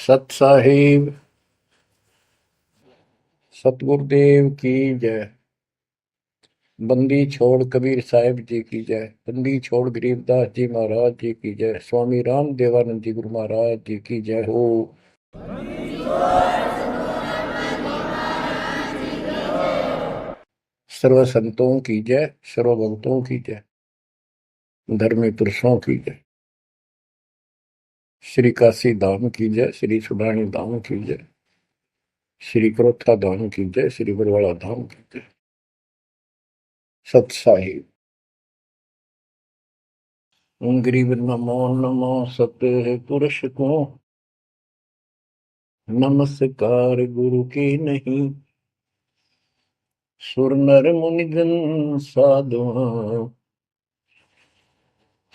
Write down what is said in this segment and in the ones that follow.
सत साहिब सतगुरुदेव की जय। बंदी छोड़ कबीर साहिब जी की जय। बंदी छोड़ गरीबदास जी महाराज जी की जय। स्वामी राम देवानंद जी गुरु महाराज जी की जय हो। सर्व संतों की जय, सर्व भक्तों की जय, धर्मी पुरुषों की जय। श्री काशी धाम की जय, श्री सुडानी धाम की जय, श्री क्रोथा धाम की जय, श्री बरवाड़ा धाम की जय। सत साहिब गरीब नमो नमो सत पुरुष को, नमस्कार गुरु की नहीं। सुर नर मुनिजन साधुआ,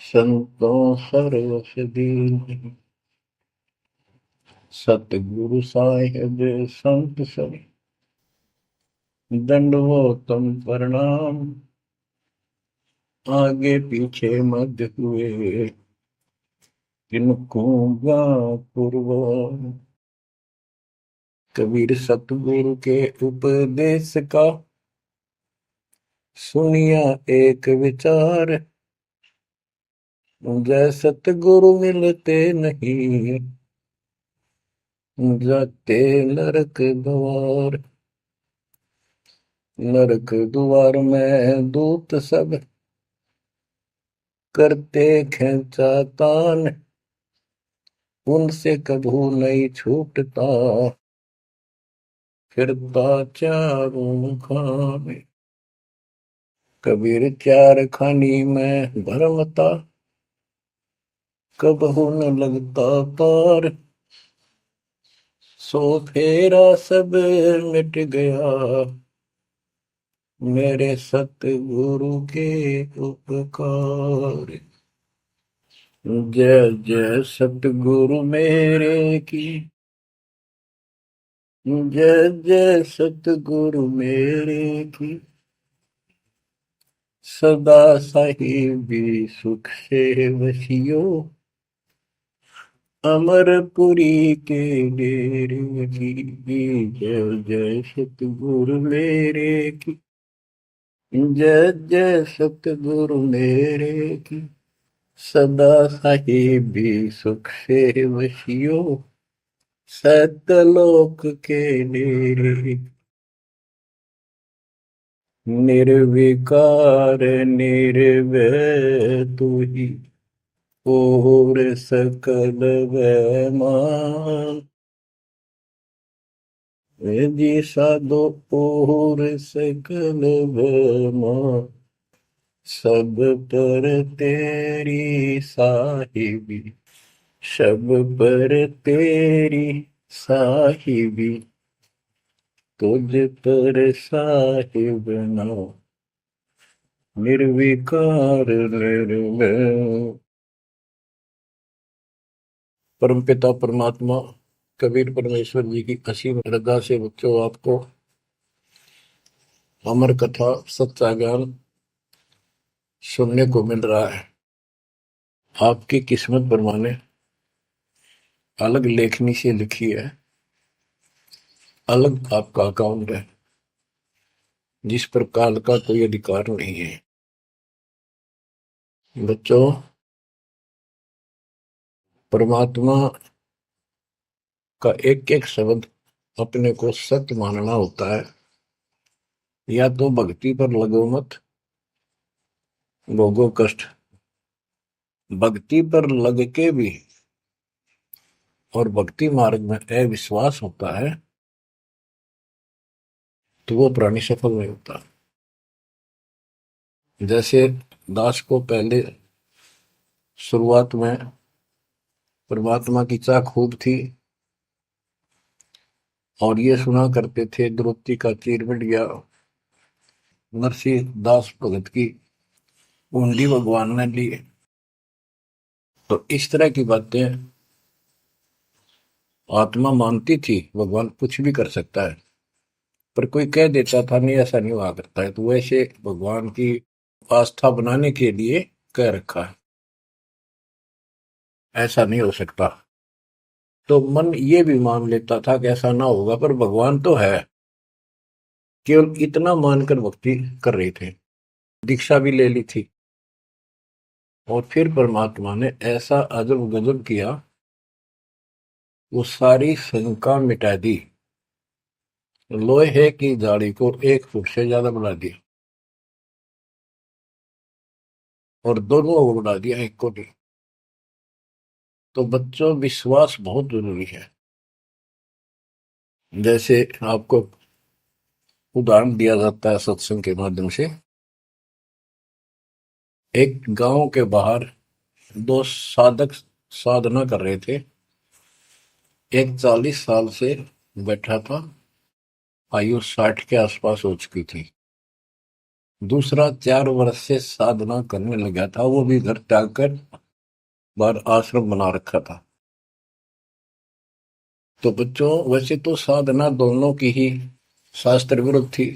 संतों सर्वस दीन। सतगुरु साहिब संत सब, दंडवतम प्रणाम। आगे पीछे मध्य हुए, किनको पूर्व। कबीर सतगुरु के उपदेश का, सुनिया एक विचार। जय सतगुरु मिलते नहीं, जाते नरक द्वार। नरक द्वार में दूत सब, करते खेचा तान। उनसे कभू नहीं छूटता, फिरता चारों खाने। कबीर चार खानी में भरमता, कबहू न लगता पार। सो फेरा सब मिट गया, मेरे सतगुरु के उपकार। जय जय सतगुरु मेरे की, जय जय सतगुरु मेरे की। सदा साहिबी सुख से वसियो, अमरपुरी के डेरे की। जय जय सतगुरु मेरे की, जय जय सतगुरु मेरे की। सदा साहिबी सुख से वसियो, सतलोक के डेरे। निर्विकार निर्भय तू ही, और सकल वैमान। जी साधो और सकल वैमान। सब पर तेरी साहिबी, सब पर तेरी साहिबी। तुझ पर साहिब नाम, निर्विकार निर्भय। परमपिता परमात्मा कबीर परमेश्वर जी की असीम श्रद्धा से बच्चों आपको अमर कथा सच्चा ज्ञान सुनने को मिल रहा है। आपकी किस्मत परमाने अलग लेखनी से लिखी है, अलग आपका अकाउंट है, जिस पर काल का कोई अधिकार नहीं है। बच्चों, परमात्मा का एक एक शब्द अपने को सत्य मानना होता है। या तो भक्ति पर लगो मत, भोगो कष्ट। भक्ति पर लग के भी और भक्ति मार्ग में अविश्वास होता है, तो वो प्राणी सफल नहीं होता। जैसे दास को पहले शुरुआत में परमात्मा की चाह खूब थी, और ये सुना करते थे द्रौपदी का तीर मिट गया, नरसिंह दास भगत की कुंडली भगवान ने ली। तो इस तरह की बातें आत्मा मानती थी, भगवान कुछ भी कर सकता है। पर कोई कह देता था नहीं, ऐसा नहीं हुआ करता है, तो वैसे भगवान की आस्था बनाने के लिए कह रखा है, ऐसा नहीं हो सकता। तो मन ये भी मान लेता था कि ऐसा ना होगा, पर भगवान तो है। केवल इतना मानकर भक्ति कर रहे थे, दीक्षा भी ले ली थी। और फिर परमात्मा ने ऐसा अजब गजब किया, वो सारी शंका मिटा दी। लोहे की जाली को 1 फुट से ज्यादा बढ़ा दिया, और दोनों को बढ़ा दिया, एक को नहीं। तो बच्चों, विश्वास बहुत जरूरी है। जैसे आपको उदाहरण दिया जाता है सत्संग के माध्यम से। एक गांव के बाहर 2 साधक साधना कर रहे थे। एक 40 साल से बैठा था, आयु 60 के आसपास हो चुकी थी। दूसरा 4 वर्ष से साधना करने लगा था, वो भी घर त्याग कर बाहर आश्रम बना रखा था। तो बच्चों, वैसे तो साधना दोनों की ही शास्त्र विरुद्ध थी।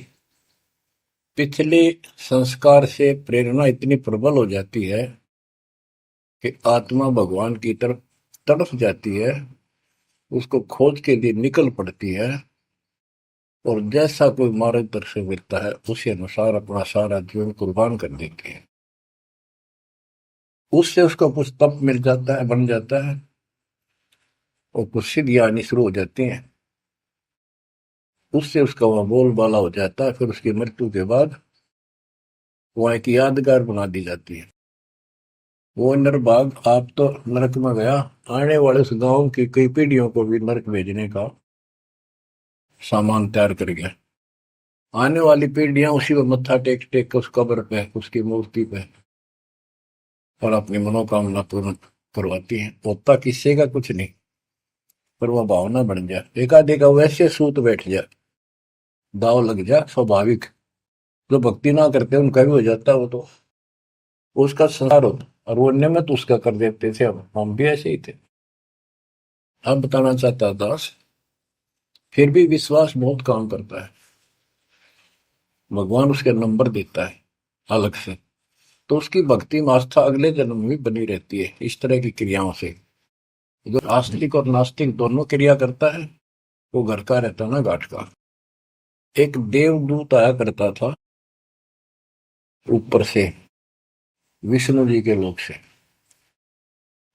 पिछले संस्कार से प्रेरणा इतनी प्रबल हो जाती है कि आत्मा भगवान की तरफ तड़प जाती है, उसको खोज के लिए निकल पड़ती है, और जैसा कोई मार्गदर्शन मिलता है उसी अनुसार अपना सारा जीवन कुर्बान कर देती है। उससे उसको कुछ तप मिल जाता है, बन जाता है, और कुछ सिद्धियां आनी शुरू हो जाती हैं। उससे उसका वहां बोलबाला हो जाता है। फिर उसकी मृत्यु के बाद वहां एक यादगार बना दी जाती है। वो नरभाग, आप तो नरक में गया, आने वाले उस गांव की कई पीढ़ियों को भी नरक भेजने का सामान तैयार कर गया। आने वाली पीढ़ियां उसी पर मत्था टेक टेक के उस कब्र पे, उसकी मूर्ति पे, और अपनी मनोकामना पूर्ण करवाती हैं। होता किसी का कुछ नहीं, पर वह भावना बन जाए, एकाधिक वैसे सूत बैठ जाए, दाव लग जाए, स्वाभाविक। जो भक्ति ना करते उनका भी हो जाता है, वो तो उसका संसार होता, और वो नियमित उसका कर देते थे। हम भी ऐसे ही थे। अब बताना चाहता दास, फिर भी विश्वास बहुत काम करता है। भगवान उसके नंबर देता है अलग से, तो उसकी भक्ति में आस्था अगले जन्म में भी बनी रहती है इस तरह की क्रियाओं से। जो आस्तिक और नास्तिक दोनों क्रिया करता है, वो घर का रहता ना घाट का। एक देवदूत आया करता था ऊपर से, विष्णु जी के लोक से,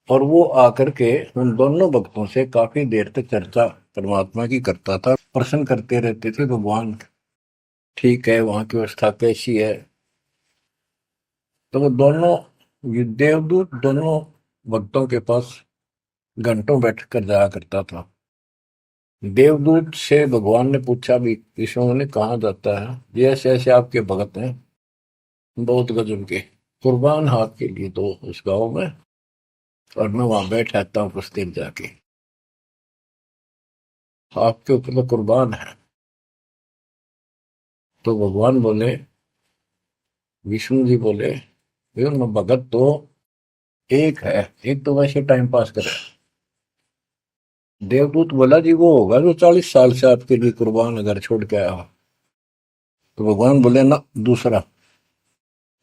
और वो आकर के उन दोनों भक्तों से काफी देर तक चर्चा परमात्मा की करता था। प्रश्न करते रहते थे, भगवान ठीक है, वहां की व्यवस्था कैसी है। तो वो दोनों, ये देवदूत दोनों भक्तों के पास घंटों बैठ कर जाया करता था। देवदूत से भगवान ने पूछा भी, विष्णु ने, कहा जाता है ये ऐसे ऐसे आपके भगत हैं, बहुत गजब के, कुर्बान हाथ के लिए तो उस गांव में, और मैं वहां बैठ रहता हूँ कुछ देर जाके, आपके ऊपर तो कुर्बान है। तो भगवान बोले, विष्णु जी बोले, मैं भगत तो एक है, एक तो वैसे टाइम पास करे। देवदूत बोला, जी वो होगा जो 40 साल से आपके लिए कुर्बान घर छोड़ के आया हो। तो भगवान बोले, ना, दूसरा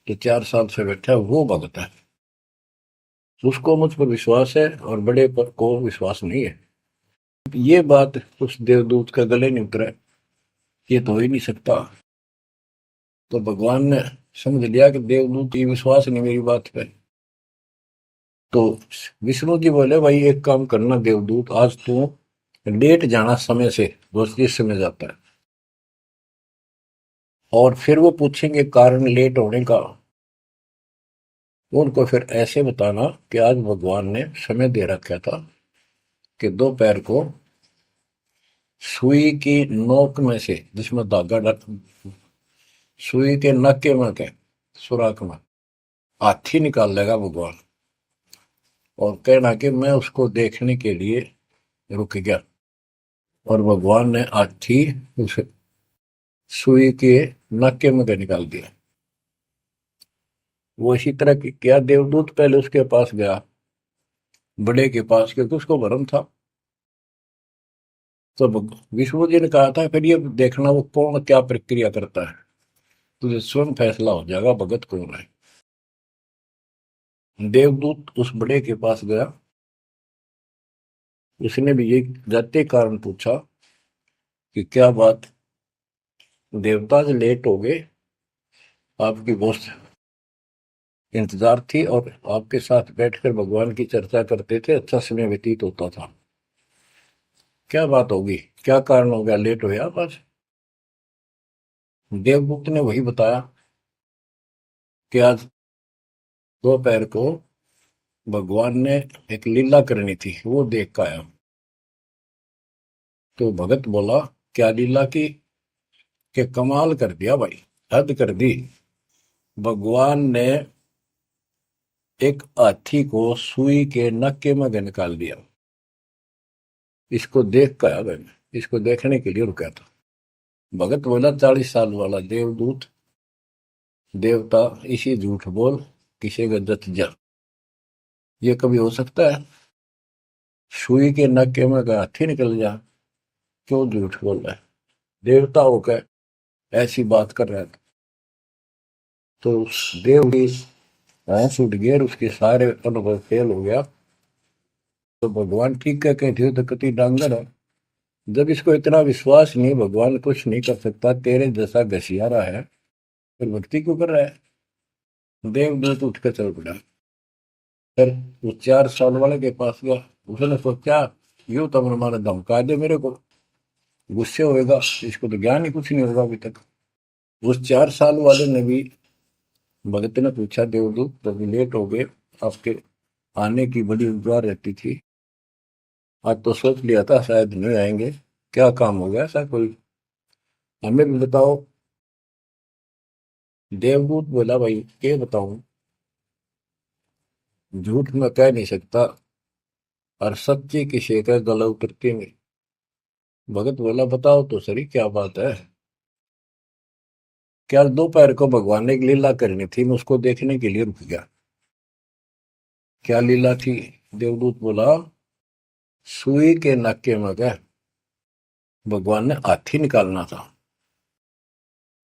जो 4 साल से बैठा है वो भगत है, उसको मुझ पर विश्वास है और बड़े पर को विश्वास नहीं है। ये बात उस देवदूत का गले नहीं उतरा, ये तो हो ही नहीं सकता। तो भगवान ने समझ लिया कि देवदूत की विश्वास नहीं मेरी बात पे। तो विष्णु जी बोले, भाई एक काम करना देवदूत, आज तू लेट जाना समय से, दूसरे समय जाता है, और फिर वो पूछेंगे कारण लेट होने का, उनको फिर ऐसे बताना कि आज भगवान ने समय दे रखा था कि दोपहर को सुई की नोक में से, जिसमें धागा डक, सुई के नक्के में के सुराख में हाथी निकाल लेगा भगवान, और कहना कि मैं उसको देखने के लिए रुक गया। और भगवान ने हाथी उस सुई के नक्के में के निकाल दिया। वो इसी तरह की क्या, देवदूत पहले उसके पास गया, बड़े के पास, क्योंकि उसको भरम था। तो विष्णु जी ने कहा था, फिर ये देखना वो कौन क्या प्रक्रिया करता है, तुझे स्वयं फैसला हो जाएगा भगत कौन है। देवदूत उस बड़े के पास गया, उसने भी ये जाते कारण पूछा कि क्या बात, देवता से लेट हो गए, आपकी बहुत इंतजार थी और आपके साथ बैठकर भगवान की चर्चा करते थे, अच्छा समय व्यतीत होता था। क्या बात होगी, क्या कारण हो गया, लेट हो गया आप आज? देवदूत ने वही बताया कि आज दोपहर को भगवान ने एक लीला करनी थी, वो देख कर आया। तो भगत बोला, क्या लीला की? कि कमाल कर दिया भाई, हद कर दी। भगवान ने एक हाथी को सुई के नक्के में निकाल दिया। इसको देख कर आया मैंने, इसको देखने के लिए रुका था। भगत बोला, 40 साल वाला देवदूत देवता, इसी झूठ बोल, किसी का जत जा, ये कभी हो सकता है? सुई के नक्के में का हाथी निकल जा, क्यों झूठ बोल रहा है? देवता होकर ऐसी बात कर रहा था। तो उस देव की भैंस उठ गई और उसके सारे अनुभव फेल हो गया। तो भगवान ठीक है, कहते हो तो कति डांगर है। जब इसको इतना विश्वास नहीं, भगवान कुछ नहीं कर सकता, तेरे जैसा घसियारा है, फिर भक्ति क्यों कर रहा है? देवदूत उठ कर चल पड़ा। फिर वो 4 साल वाले के पास गया। उसने सोचा, यूं तो हमारा धमका दे मेरे को, गुस्से होएगा, इसको तो ज्ञान ही कुछ नहीं होगा अभी तक। उस 4 साल वाले ने भी, भगत ने पूछा, देवदूत जब लेट हो गए, आपके आने की बड़ी इंतजार रहती थी, आज तो सोच लिया था शायद नहीं आएंगे, क्या काम हो गया ऐसा कोई, हमें भी बताओ। देवदूत बोला, भाई क्या बताऊं, झूठ मैं कह नहीं सकता और सच्ची की शिकायत गला उतरती नहीं। भगत बोला, बताओ तो सही क्या बात है? क्या दोपहर को भगवान ने एक लीला करनी थी, मैं उसको देखने के लिए रुक गया। क्या लीला थी? देवदूत बोला, सुई के नक्के में गए, भगवान ने हाथी निकालना था।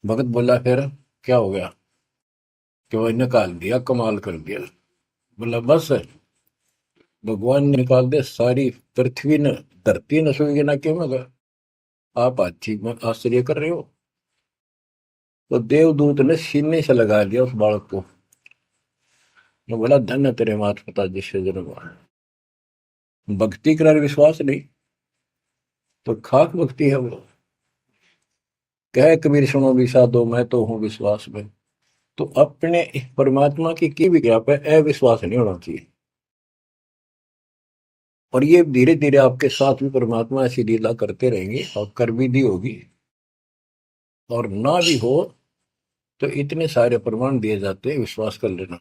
भगत बोला, फिर क्या हो गया? कि वो निकाल दिया, कमाल कर दिया। बोला, बस भगवान ने निकाल दे, सारी पृथ्वी ने, धरती ने सुई के नक्के में गए, आप हाथी में आश्चर्य कर रहे हो? तो देवदूत ने सीने से लगा लिया उस बालक को। मैं बोला, धन्य तेरे माता पिता जिससे जन्म हुआ। भक्ति कर विश्वास नहीं तो खाक भक्ति है वो। कह कबीर सुनो भी साधो, मैं तो हूं विश्वास में। तो अपने परमात्मा की विज्ञा पे अविश्वास नहीं होना चाहिए। और ये धीरे धीरे आपके साथ भी परमात्मा ऐसी लीला करते रहेंगे और कर भी दी होगी। और ना भी हो तो इतने सारे प्रमाण दिए जाते हैं, विश्वास कर लेना,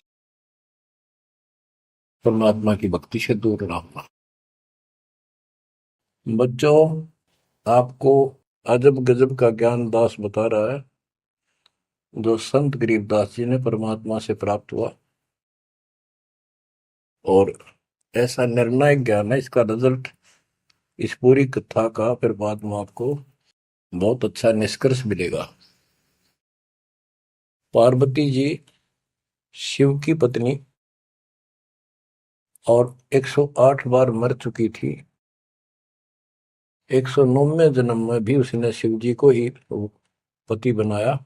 परमात्मा की भक्ति से दूर ना होना। बच्चों, आपको अजब गजब का ज्ञान दास बता रहा है, जो संत गरीबदास जी ने परमात्मा से प्राप्त हुआ। और ऐसा निर्णायक ज्ञान है, इसका रिजल्ट इस पूरी कथा का फिर बाद में आपको बहुत अच्छा निष्कर्ष मिलेगा। पार्वती जी शिव की पत्नी और 108 बार मर चुकी थी। 109वें जन्म में भी उसने शिव जी को ही पति बनाया।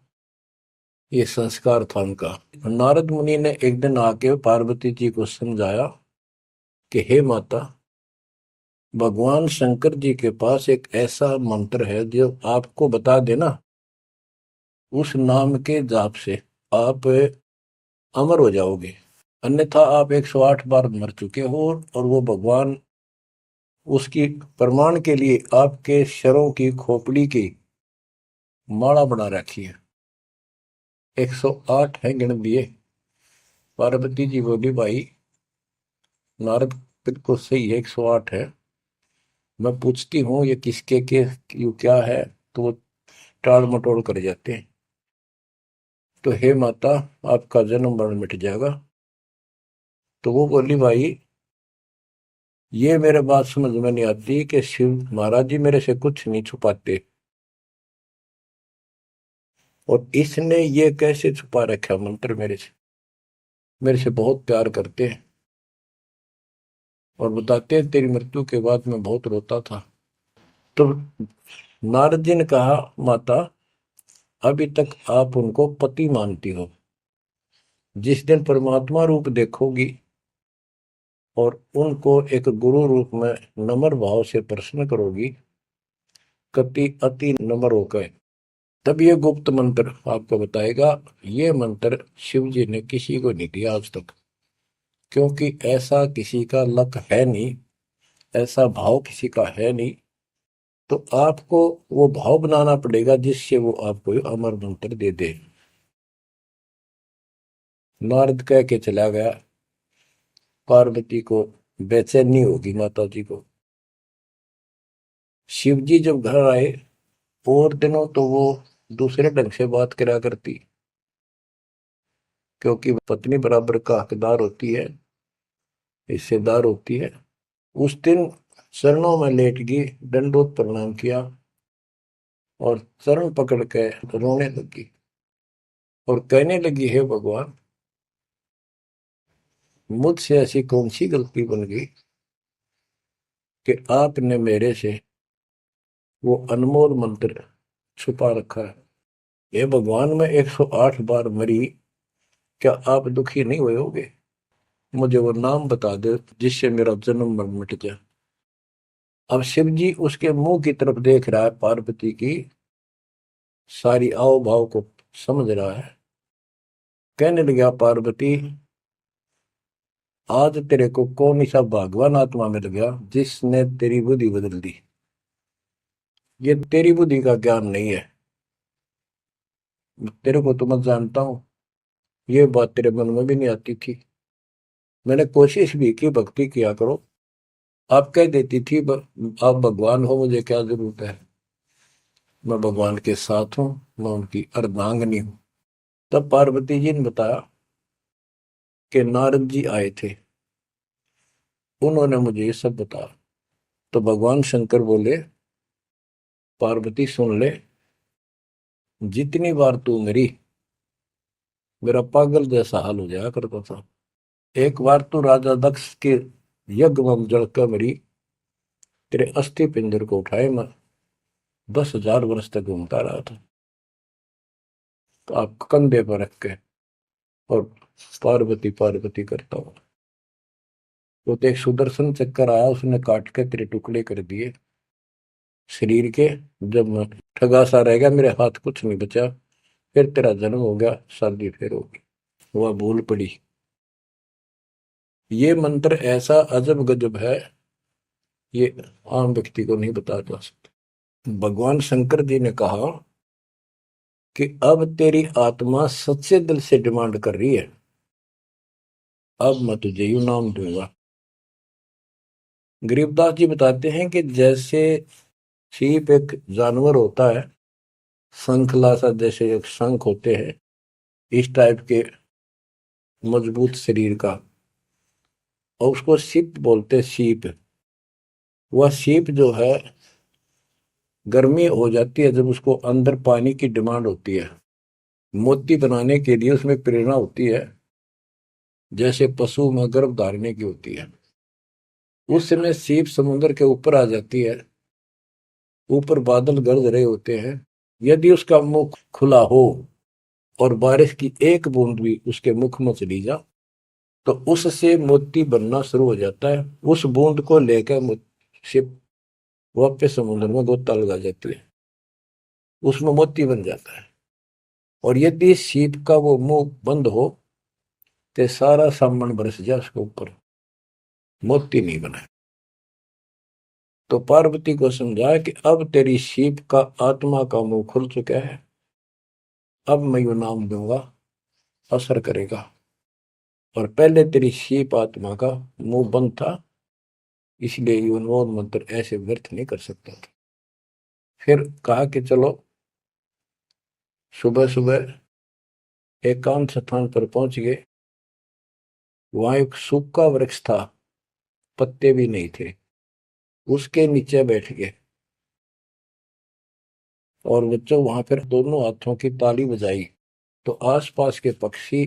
ये संस्कार था उनका। नारद मुनि ने एक दिन आके पार्वती जी को समझाया कि हे माता, भगवान शंकर जी के पास एक ऐसा मंत्र है जो आपको बता देना, उस नाम के जाप से आप अमर हो जाओगे। अन्यथा आप 108 बार मर चुके हो, और वो भगवान उसकी प्रमाण के लिए आपके शरों की खोपड़ी की माला बना रखी है। 108 है, गिन दिए। पार्वती जी बोली, भाई नारद बिल्कुल सही है, 108 है। मैं पूछती हूँ ये किसके के यू क्या है, तो वो टाल मटोल कर जाते हैं। तो हे माता, आपका जन्म मरण मिट जाएगा। तो वो बोली, भाई ये मेरे बात समझ में नहीं आती कि शिव महाराज जी मेरे से कुछ नहीं छुपाते, और इसने ये कैसे छुपा रखा मंत्र मेरे से, मेरे से बहुत प्यार करते हैं। और बताते हैं तेरी मृत्यु के बाद मैं बहुत रोता था। तो नारद जी ने कहा, माता अभी तक आप उनको पति मानती हो, जिस दिन परमात्मा रूप देखोगी और उनको एक गुरु रूप में नम्र भाव से प्रश्न करोगी, कति अति नम्र होकर, तब ये गुप्त मंत्र आपको बताएगा। ये मंत्र शिव जी ने किसी को नहीं दिया आज तक, क्योंकि ऐसा किसी का लक है नहीं, ऐसा भाव किसी का है नहीं। तो आपको वो भाव बनाना पड़ेगा जिससे वो आपको ये अमर मंत्र दे दे। नारद कह के चला गया। पार्वती को बेचैनी होगी माता जी को। शिव जी जब घर आए और दिनों तो वो दूसरे ढंग से बात करा करती, क्योंकि पत्नी बराबर का हकदार होती है, हिस्सेदार होती है। उस दिन चरणों में लेट गई, दंडोत प्रणाम किया और चरण पकड़ के रोने लगी और कहने लगी, हे भगवान, मुझसे ऐसी कौन सी गलती बन गई कि आपने मेरे से वो अनमोल मंत्र छुपा रखा है। हे भगवान, मैं 108 बार मरी, क्या आप दुखी नहीं हुए होगे? मुझे वो नाम बता दे जिससे मेरा जन्म मरण मिट जाए। अब शिव जी उसके मुंह की तरफ देख रहा है, पार्वती की सारी आओ भाव को समझ रहा है। कहने लगा, पार्वती आज तेरे को कौन सा भगवान आत्मा मिल गया जिसने तेरी बुद्धि बदल दी? ये तेरी बुद्धि का ज्ञान नहीं है, तेरे को तो मैं जानता हूं। ये बात तेरे मन में भी नहीं आती थी। मैंने कोशिश भी की, भक्ति किया करो। आप कह देती थी, आप भगवान हो, मुझे क्या जरूरत है, मैं भगवान के साथ हूं, मैं उनकी अर्धांगिनी हूं। तब पार्वती जी ने बताया कि नारद जी आए थे, उन्होंने मुझे ये सब बताया। तो भगवान शंकर बोले, पार्वती सुन ले, जितनी बार तू मरी मेरा पागल जैसा हाल हो जाया करता था। एक बार तो राजा दक्ष के यज्ञ में जलकर मरी, तेरे अस्थि पिंजर को उठाए मैं 10,000 वर्ष तक घूमता रहा था, तो आप कंधे पर रख के और पार्वती पार्वती करता हूँ। तो एक सुदर्शन चक्कर आया, उसने काट के तेरे टुकड़े कर दिए शरीर के। जब मैं ठगा सा रह गया, मेरे हाथ कुछ नहीं बचा, फिर तेरा जन्म हो गया, शादी फिर होगी, वह भूल पड़ी। ये मंत्र ऐसा अजब गजब है, ये आम व्यक्ति को नहीं बता जा सकता। भगवान शंकर जी ने कहा कि अब तेरी आत्मा सच्चे दिल से डिमांड कर रही है, अब मैं तुझे यू नाम दूंगा। गरीबदास जी बताते हैं कि जैसे सीप एक जानवर होता है, शंखला सा जैसे एक शंख होते हैं, इस टाइप के मजबूत शरीर का, और उसको सीप बोलते, सीप। वह सीप जो है, गर्मी हो जाती है जब उसको अंदर पानी की डिमांड होती है, मोती बनाने के लिए उसमें प्रेरणा होती है, जैसे पशु में गर्भ धारने की होती है। उस समय सीप समुद्र के ऊपर आ जाती है, ऊपर बादल गरज रहे होते हैं, यदि उसका मुख खुला हो और बारिश की एक बूंद भी उसके मुख में चली जा, तो उससे मोती बनना शुरू हो जाता है। उस बूंद को लेकर शिप वापस समुद्र में गोता लगा जाती है, उसमें मोती बन जाता है। और यदि सीप का वो मुंह बंद हो तो सारा सामान बरस जाए उसके ऊपर, मोती नहीं बने। तो पार्वती को समझाया कि अब तेरी सीप का आत्मा का मुंह खुल चुका है, अब मैं यू नाम दूंगा, असर करेगा। और पहले तेरी सीप आत्मा का मुंह बंद था, इसलिए ये उन्मोद मंत्र ऐसे व्यर्थ नहीं कर सकता था। फिर कहा कि चलो, सुबह सुबह एकांत स्थान पर पहुंच गए। वहां एक सूखा वृक्ष था, पत्ते भी नहीं थे, उसके नीचे बैठ गए। और बच्चों वहां फिर दोनों हाथों की ताली बजाई, तो आसपास के पक्षी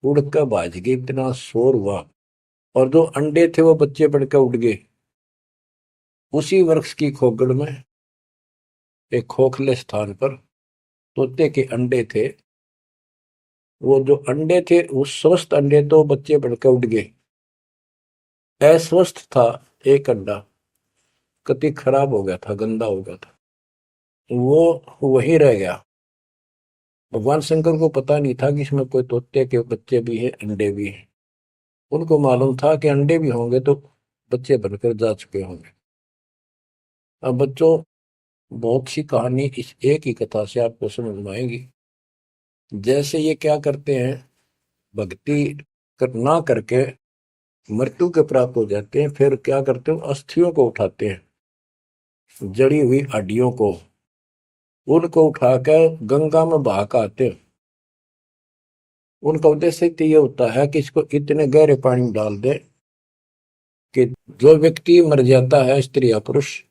उड़कर भाज गए, इतना शोर हुआ। और जो अंडे थे वो बच्चे बढ़ के उड़ गए। उसी वृक्ष की खोगड़ में एक खोखले स्थान पर तोते के अंडे थे। वो जो अंडे थे उस स्वस्थ अंडे तो बच्चे बढ़ के उड़ गए। अस्वस्थ था एक अंडा, कति खराब हो गया था, गंदा हो गया था, वो वहीं रह गया। भगवान शंकर को पता नहीं था कि इसमें कोई तोते के बच्चे भी हैं, अंडे भी हैं। उनको मालूम था कि अंडे भी होंगे तो बच्चे बनकर जा चुके होंगे। अब बच्चों, बहुत सी कहानी इस एक ही कथा से आपको समझ में आएगी। जैसे ये क्या करते हैं, भक्ति ना करके मृत्यु के प्राप्त हो जाते हैं, फिर क्या करते हैं, अस्थियों को उठाते हैं, जड़ी हुई हड्डियों को, उनको उठाकर गंगा में बहा के आते हैं। उनका उद्देश्य तो ये होता है कि इसको इतने गहरे पानी में डाल दे कि जो व्यक्ति मर जाता है, स्त्री या पुरुष,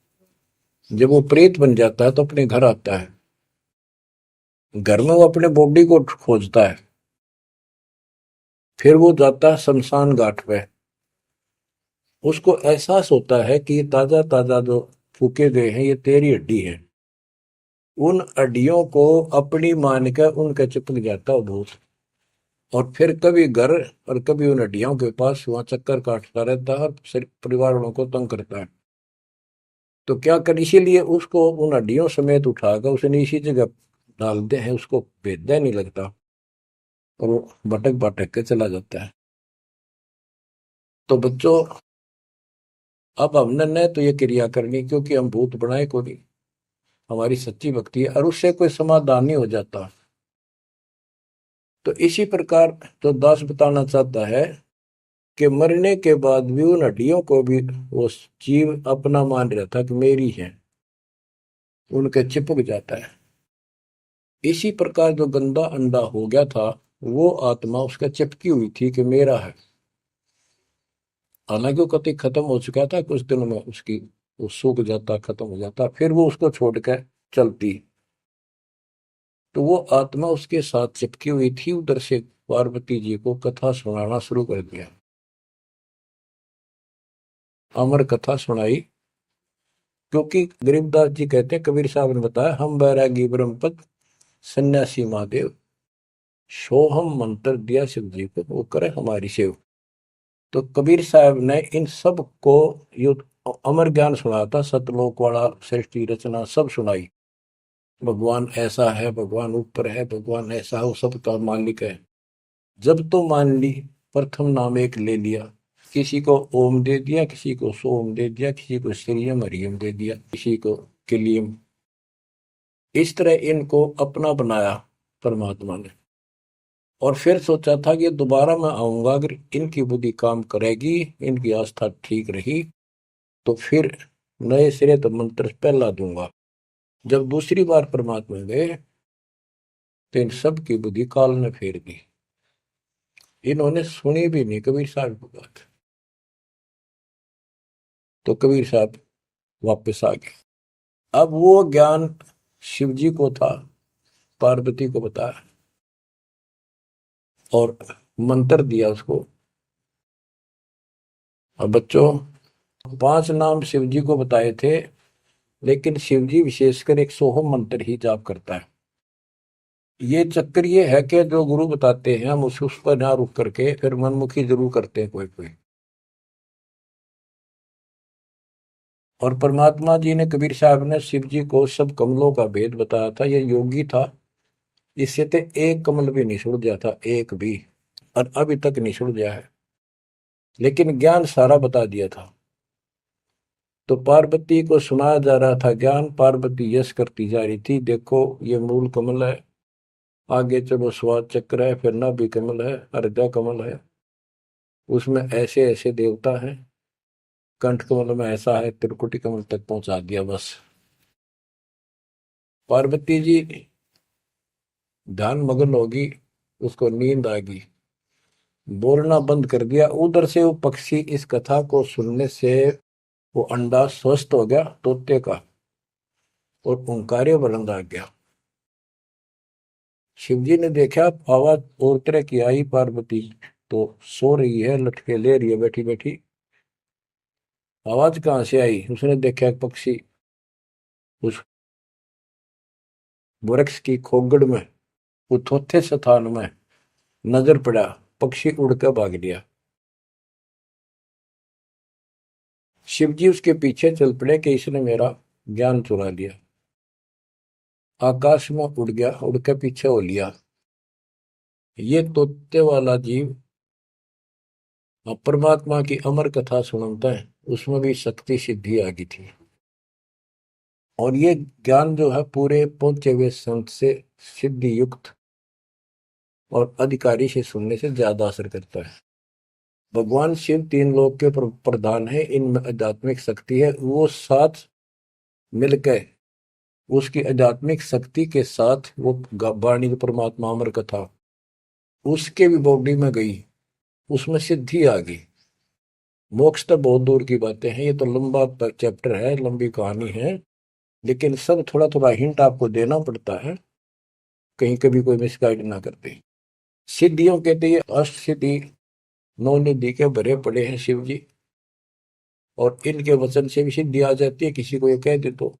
जब वो प्रेत बन जाता है तो अपने घर आता है। घर में वो अपने बॉडी को खोजता है, फिर वो जाता है शमशान घाट पे। उसको एहसास होता है कि ये ताजा ताजा जो फूके गए हैं ये तेरी हड्डी है। उन हड्डियों को अपनी मान कर उनके चिपक जाता है भूत, और फिर कभी घर और कभी उन हड्डियों के पास वहां चक्कर काटता रहता है और परिवार वालों को तंग करता है। तो क्या कर, इसीलिए उसको उन हड्डियों समेत उठाकर उसने इसी जगह डालते हैं, उसको भेदा नहीं लगता और वो भटक भटक के चला जाता है। तो बच्चों, अब हमने न तो ये क्रिया करनी क्योंकि हम भूत बनाए को नहीं, हमारी सच्ची भक्ति है और उससे कोई समाधान नहीं हो जाता। तो इसी प्रकार तो दास बताना चाहता है कि मरने के बाद भी उन हड्डियों को भी वो जीव अपना मान रहा था कि मेरी है, उनके चिपक जाता है। इसी प्रकार जो गंदा अंडा हो गया था, वो आत्मा उसका चिपकी हुई थी कि मेरा है। हालांकि वो कति खत्म हो चुका था, कुछ दिनों में उसकी वो सूख जाता, खत्म हो जाता, फिर वो उसको छोड़कर चलती। तो वो आत्मा उसके साथ चिपकी हुई थी। उधर से पार्वती जी को कथा सुनाना शुरू कर दिया, अमर कथा सुनाई। क्योंकि गरीबदास जी कहते हैं, कबीर साहब ने बताया, हम बैरागी ब्रह्मपद सन्यासी महादेव, सोहम मंत्र दिया शिव जी को, वो करे हमारी सेव। तो कबीर साहब ने इन सब को यो अमर ज्ञान सुना था, सतलोक वाला, सृष्टि रचना सब सुनाई। भगवान ऐसा है, भगवान ऊपर है, भगवान ऐसा है, वो सबका मालिक है। जब तो मान ली, प्रथम नाम एक ले लिया, किसी को ओम दे दिया, किसी को सोम दे दिया, किसी को श्रीयम हरियम दे दिया, किसी को किलियम। इस तरह इनको अपना बनाया परमात्मा ने। और फिर सोचा था कि दोबारा मैं आऊंगा, अगर इनकी बुद्धि काम करेगी, इनकी आस्था ठीक रही, तो फिर नए सिरे तो मंत्र पहला दूंगा। जब दूसरी बार परमात्मा गए तो इन सब की बुद्धि काल ने फेर दी। इन्होंने सुनी भी नहीं कबीर साहब की बात। तो कबीर साहब वापस आ गए। अब वो ज्ञान शिव जी को था, पार्वती को बताया और मंत्र दिया उसको। और बच्चों, 5 नाम शिव जी को बताए थे, लेकिन शिव जी विशेषकर एक सोहम मंत्र ही जाप करता है। ये चक्कर ये है कि जो गुरु बताते हैं हम उस पर ना रुक करके फिर मनमुखी जरूर करते हैं कोई कोई। और परमात्मा जी ने, कबीर साहब ने शिव जी को सब कमलों का भेद बताया था। ये योगी था, इससे तो एक कमल भी नहीं सुलझा था, एक भी, और अभी तक नहीं सुलझा है, लेकिन ज्ञान सारा बता दिया था। तो पार्वती को सुनाया जा रहा था ज्ञान, पार्वती यश करती जा रही थी, देखो ये मूल कमल है, आगे चलो स्वाद चक्र है, फिर नाभि कमल है, हृदय कमल है, उसमें ऐसे ऐसे देवता हैं, कंठ कमल में ऐसा है, त्रिकुटी कमल तक पहुंचा दिया बस। पार्वती जी ध्यान मग्न होगी, उसको नींद आ गई, बोलना बंद कर दिया। उधर से वो पक्षी इस कथा को सुनने से वो अंडा स्वस्थ हो गया तोते का, और ओंकार्य बुलंद आ गया। शिव जी ने देखा, आवाज और तरह की आई, पार्वती तो सो रही है, लटके ले रही है बैठी बैठी। आवाज कहाँ से आई? उसने देखा एक पक्षी उस वृक्ष की खोगड़ में, उथोथे स्थान में नजर पड़ा। पक्षी उड़ कर भाग लिया। शिवजी उसके पीछे चल पड़े कि इसने मेरा ज्ञान चुरा लिया। आकाश में उड़ गया, उड़ के पीछे हो लिया। ये तोते वाला जीव परमात्मा की अमर कथा सुनता है, उसमें भी शक्ति सिद्धि आ गई थी। और ये ज्ञान जो है पूरे पहुंचे हुए संत से, सिद्धि युक्त और अधिकारी से सुनने से ज्यादा असर करता है। भगवान शिव तीन लोक के प्रधान है, इनमें आध्यात्मिक शक्ति है। वो साथ मिलकर उसकी आध्यात्मिक शक्ति के साथ वो वाणी परमात्मा अमर कथा उसके भी बॉडी में गई, उसमें सिद्धि आ गई। मोक्ष तो बहुत दूर की बातें हैं, ये तो लंबा चैप्टर है, लंबी कहानी है, लेकिन सब थोड़ा थोड़ा हिंट आपको देना पड़ता है, कहीं कभी कोई मिसगाइड ना करते। सिद्धियों कहते हैं अष्ट सिद्धि, नौ निधि के भरे पड़े हैं शिव जी, और इनके वचन से भी सिद्धि आ जाती है, किसी को ये कह दे तो।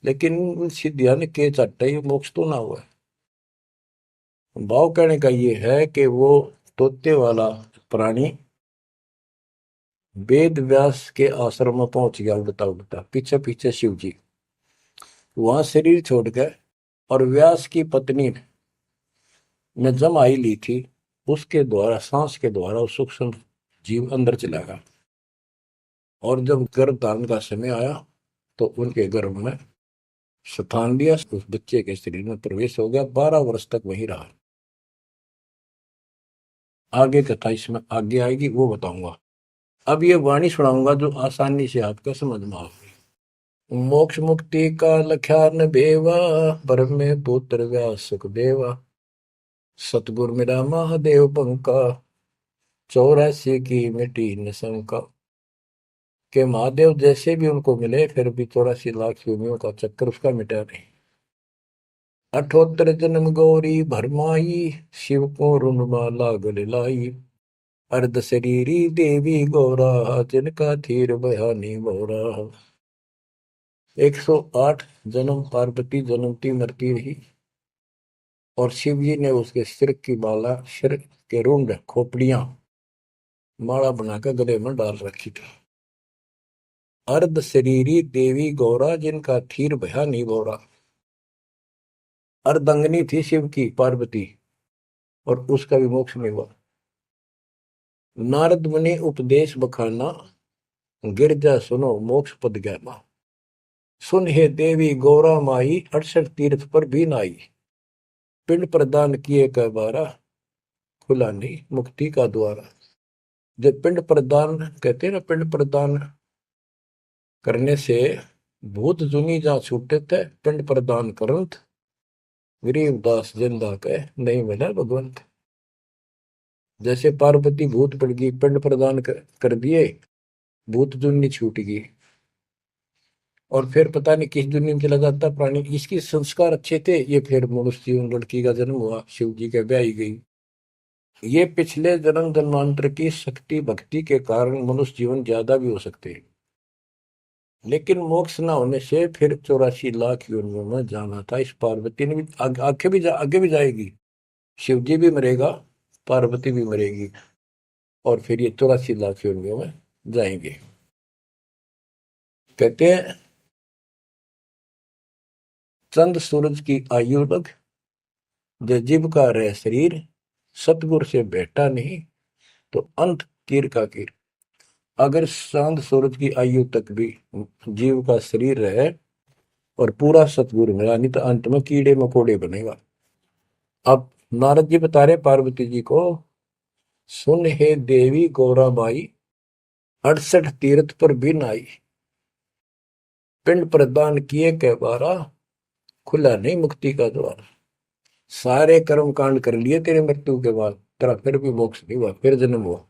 लेकिन सिद्धियां ने के चाटा, ये मोक्ष तो ना हुआ है। भाव कहने का ये है कि वो तोते वाला प्राणी वेद व्यास के आश्रम में पहुंच गया, उड़ता उड़ता पीछे पीछे शिव जी। वहां शरीर छोड़ गए, और व्यास की पत्नी ने जमाई ली थी, उसके द्वारा सांस के द्वारा उस सूक्ष्म जीव अंदर चला गया। और जब गर्भ धारण का समय आया तो उनके गर्भ में स्थान लिया, उस बच्चे के शरीर में प्रवेश हो गया, 12 वर्ष तक वहीं रहा। आगे कथा इसमें आगे आएगी, वो बताऊंगा। अब ये वाणी सुनाऊंगा जो आसानी से आपका समझ में आएगी। मोक्ष मुक्ति का लख्यान बेवा, ब्रह्म में पुत्र व्यास सुखदेवा। सतगुर मेरा महादेव पंका, 84 की मिटी न शंका। के महादेव जैसे भी उनको मिले, फिर भी 84 लाख योनियों का चक्कर उसका मिटा नहीं। 78 जन्म गौरी भरमाई, शिव को रुणमाला गले लाई। अर्ध शरीरी देवी गौरा, जिनका थीर बयानी मोरा। 108 जन्म पार्वती जन्मती मरती रही, और शिव जी ने उसके सिर की माला, सिर के रुंड खोपड़ियां माला बनाकर गले में डाल रखी थी। अर्ध शरीरी देवी गौरा, जिनका थीर भया नहीं बोरा। अर्धंगनी थी शिव की पार्वती, और उसका भी मोक्ष नहीं हुआ। नारद मुनि उपदेश बखाना, गिरजा सुनो मोक्ष पद ज्ञाना। सुन हे देवी गौरा माई, 68 तीर्थ पर भी नाई। पिंड प्रदान किए कह बारा, खुला नहीं मुक्ति का द्वारा। जब पिंड प्रदान कहते हैं ना, पिंड प्रदान करने से भूत जुनी जा छूटे थे, पिंड प्रदान करंत गरीबदास जिंदा के नहीं मिला भगवंत। जैसे पार्वती भूत पड़ गई, पिंड प्रदान कर दिए, भूत जुनी छूट गई, और फिर पता नहीं किस दुनिया में चला जाता प्राणी। इसकी संस्कार अच्छे थे, ये फिर मनुष्य जीवन, लड़की का जन्म हुआ, शिव जी के ब्याही गई। ये पिछले जन्म जन्मांतर की शक्ति भक्ति के कारण मनुष्य जीवन ज्यादा भी हो सकते हैं, लेकिन मोक्ष न होने से फिर 84 लाख योनियों में जाना था। इस पार्वती ने भी आगे भी जाएगी, शिव जी भी मरेगा, पार्वती भी मरेगी, और फिर ये 84 लाख योनियों में जाएंगे। कहते हैं चंद सूरज की आयु लग, जो जीव का रह शरीर। सतगुर से बैठा नहीं तो अंत कीर का कीर। अगर चांद सूरज की आयु तक भी जीव का शरीर रहे और पूरा सतगुरु मिला नहीं, तो अंत में कीड़े मकोड़े बनेगा। अब नारद जी बता रहे पार्वती जी को, सुन हे देवी गौरा माई, 68 तीर्थ पर भी नाई। पिंड प्रदान किए कह बारा, खुला नहीं मुक्ति का द्वार। सारे कर्म कांड कर लिए तेरे मृत्यु के बाद, तेरा फिर भी मोक्ष नहीं हुआ, फिर जन्म हुआ।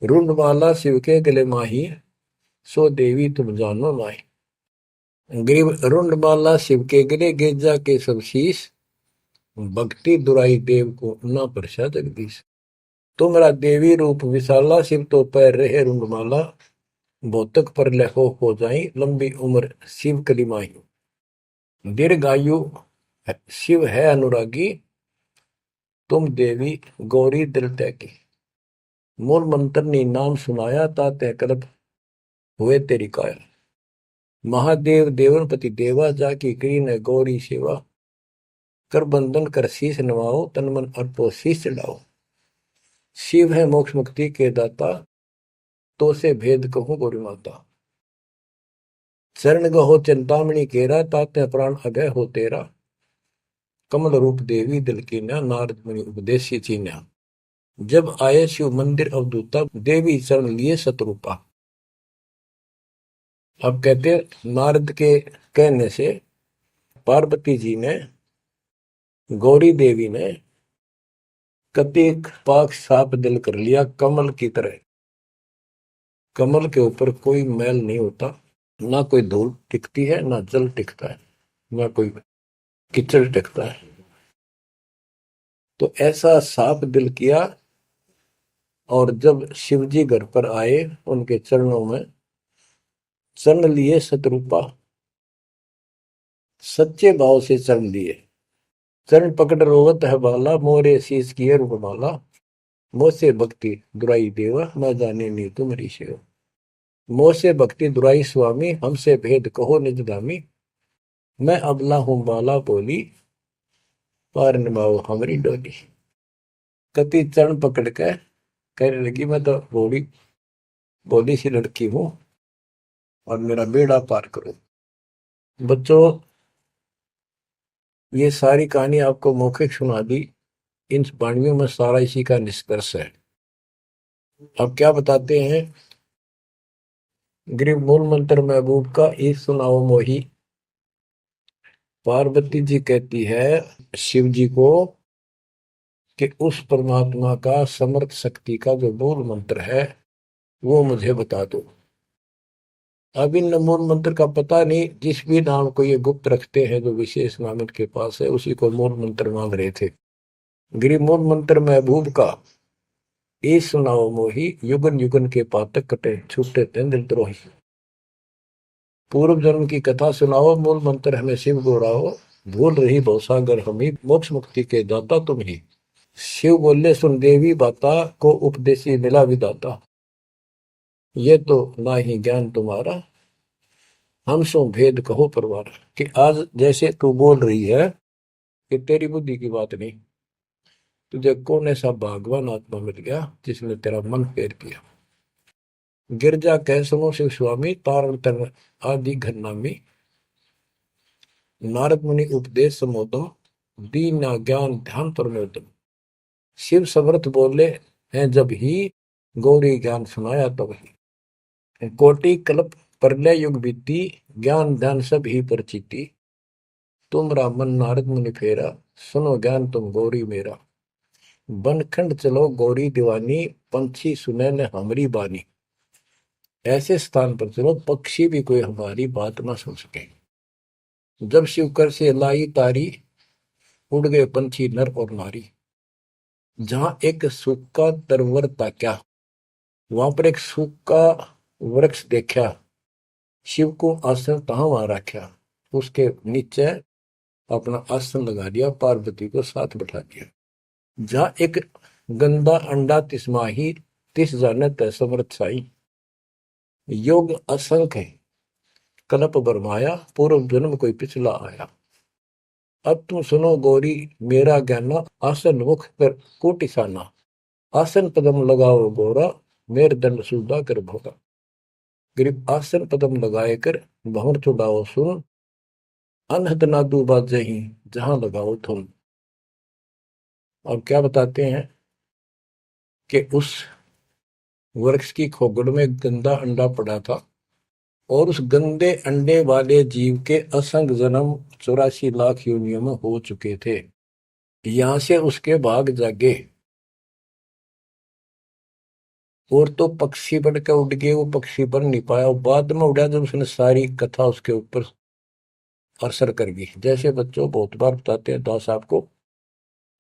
रुंडमाला शिव के गले माही, सो देवी तुम जानो माही। गरीब रुंडमाला शिव के गले, गेजा के सब शीश। भक्ति दुराई देव को ना परसा जगदीश। तुमरा देवी रूप विशाला, शिव तो पैर रहे रुंडमाला, भौतक पर लहो हो जाई, लंबी उम्र शिव कलिमाही। दीर्घायु शिव है अनुरागी, तुम देवी गौरी दिल त्यागी। मूल मंत्र ने नाम सुनाया, ताते कल्प हुए तेरी काया। महादेव देवनपति देवा, जाकी करी न गौरी सेवा, कर बंधन कर शीश नवाओ, तन मन अर्पो शीश चढ़ाओ। शिव है मोक्ष मुक्ति के दाता, तो से भेद कहूं गौरी माता। चरण गहो चिंतामणि केरा, ताते प्राण अभय हो तेरा। कमल रूप देवी दिल की न्या, नारद मुनि उपदेशी चीन्या। जब आए शिव मंदिर अवधूता, देवी चरण लिए सतरूपा। अब कहते नारद के कहने से पार्वती जी ने, गौरी देवी ने कतिक पाक साफ दिल कर लिया, कमल की तरह। कमल के ऊपर कोई मैल नहीं होता, ना कोई धूल टिकती है, ना जल टिकता है, ना कोई कीचड़ टिकता है। तो ऐसा साफ दिल किया। और जब शिवजी घर पर आए, उनके चरणों में चरण लिए सतरूपा, सच्चे भाव से चरण लिए। चरण पकड़ रोवत है बाला, मोरे शीश किए रूपमाला। मोसे भक्ति दुराई देवा, न जाने नी तुम्हारी सेवा। मोसे भक्ति दुराई स्वामी, हमसे भेद कहो निज दामी। मैं अबला हूं बाला बोली, पार निभाओ हमारी डोली। कति चरण पकड़ के कहने लगी, मैं तो बोली बोली सी लड़की हूं, और मेरा बेड़ा पार करो। बच्चों, ये सारी कहानी आपको मौखिक सुना दी। इन वाणियों में सारा इसी का निष्कर्ष है। अब क्या बताते हैं, गृह मूल मंत्र महबूब का ईश सुनाओ मोही। पार्वती जी कहती है शिव जी को कि उस परमात्मा का समर्थ शक्ति का जो मूल मंत्र है वो मुझे बता दो। अब इन मूल मंत्र का पता नहीं, जिस भी नाम को ये गुप्त रखते हैं, जो विशेष नाम इनके पास है, उसी को मूल मंत्र मांग रहे थे। गृह मूल मंत्र महबूब का ए सुनाओ मोही, युगन युगन के पातक कटे, छूटे तेंद्र द्रोही। पूर्व जन्म की कथा सुनाओ, मूल मंत्र हमें शिव गोराओ। भूल रही भवसागर हमी, मोक्ष मुक्ति के दाता तुम ही। शिव बोले सुन देवी बाता, को उपदेशी मिला विदाता। ये तो ना ही ज्ञान तुम्हारा, हम सो भेद कहो परवार। कि आज जैसे तू बोल रही है कि तेरी बुद्धि की बात नहीं, तुझे कौन ऐसा भगवान आत्मा मिल गया जिसने तेरा मन फेर किया। गिरजा कह सुनो शिव स्वामी, तारण तर आदि घरनामी। नारद मुनि उपदेश समोदम, दीन ज्ञान ध्यान परमोदम। शिव समर्थ बोले हैं जब ही, गौरी ज्ञान सुनाया तब ही। कोटि कल्प प्रलय युग बीती, ज्ञान ध्यान सब ही परचिति। तुमरा मन नारद मुनि फेरा, सुनो ज्ञान तुम गौरी मेरा। बनखंड चलो गौरी दीवानी, पंछी सुने न हमारी बानी। ऐसे स्थान पर चलो पक्षी भी कोई हमारी बात ना सुन सके। जब शिवकर से लाई तारी, उड़ गए पंछी नर और नारी। जहां एक सूखा तरवर ताक्या, वहां पर एक सूखा वृक्ष देखा। शिव को आसन तहां वहां रखा, उसके नीचे अपना आसन लगा दिया, पार्वती को साथ बैठा दिया। जहां एक गंदा अंडा तिस्माही, तिस जाने तय समर्थ साई। योग असंख्य कल्प बरमाया, पूर्व जन्म कोई पिछला आया। अब तुम सुनो गौरी मेरा ज्ञाना, आसन मुख कर कोटिसाना। आसन पदम लगाओ गौरा, मेर दंड सुधा कर भोगा। गरीब आसन पदम लगाए कर, भंवर चुड़ाओ सुन। अनहद नादू बाजही, जहां लगाओ तुम। अब क्या बताते हैं कि उस वृक्ष की खोगड़ में गंदा अंडा पड़ा था, और उस गंदे अंडे वाले जीव के असंख्य जन्म 84 लाख योनियों में हो चुके थे। यहां से उसके भाग जागे, और तो पक्षी बन के उड़ गए, वो पक्षी बन नहीं पाया। बाद में उड़ा जब उसने सारी कथा उसके ऊपर असर कर गई। जैसे बच्चों बहुत बार बताते हैं, दास आपको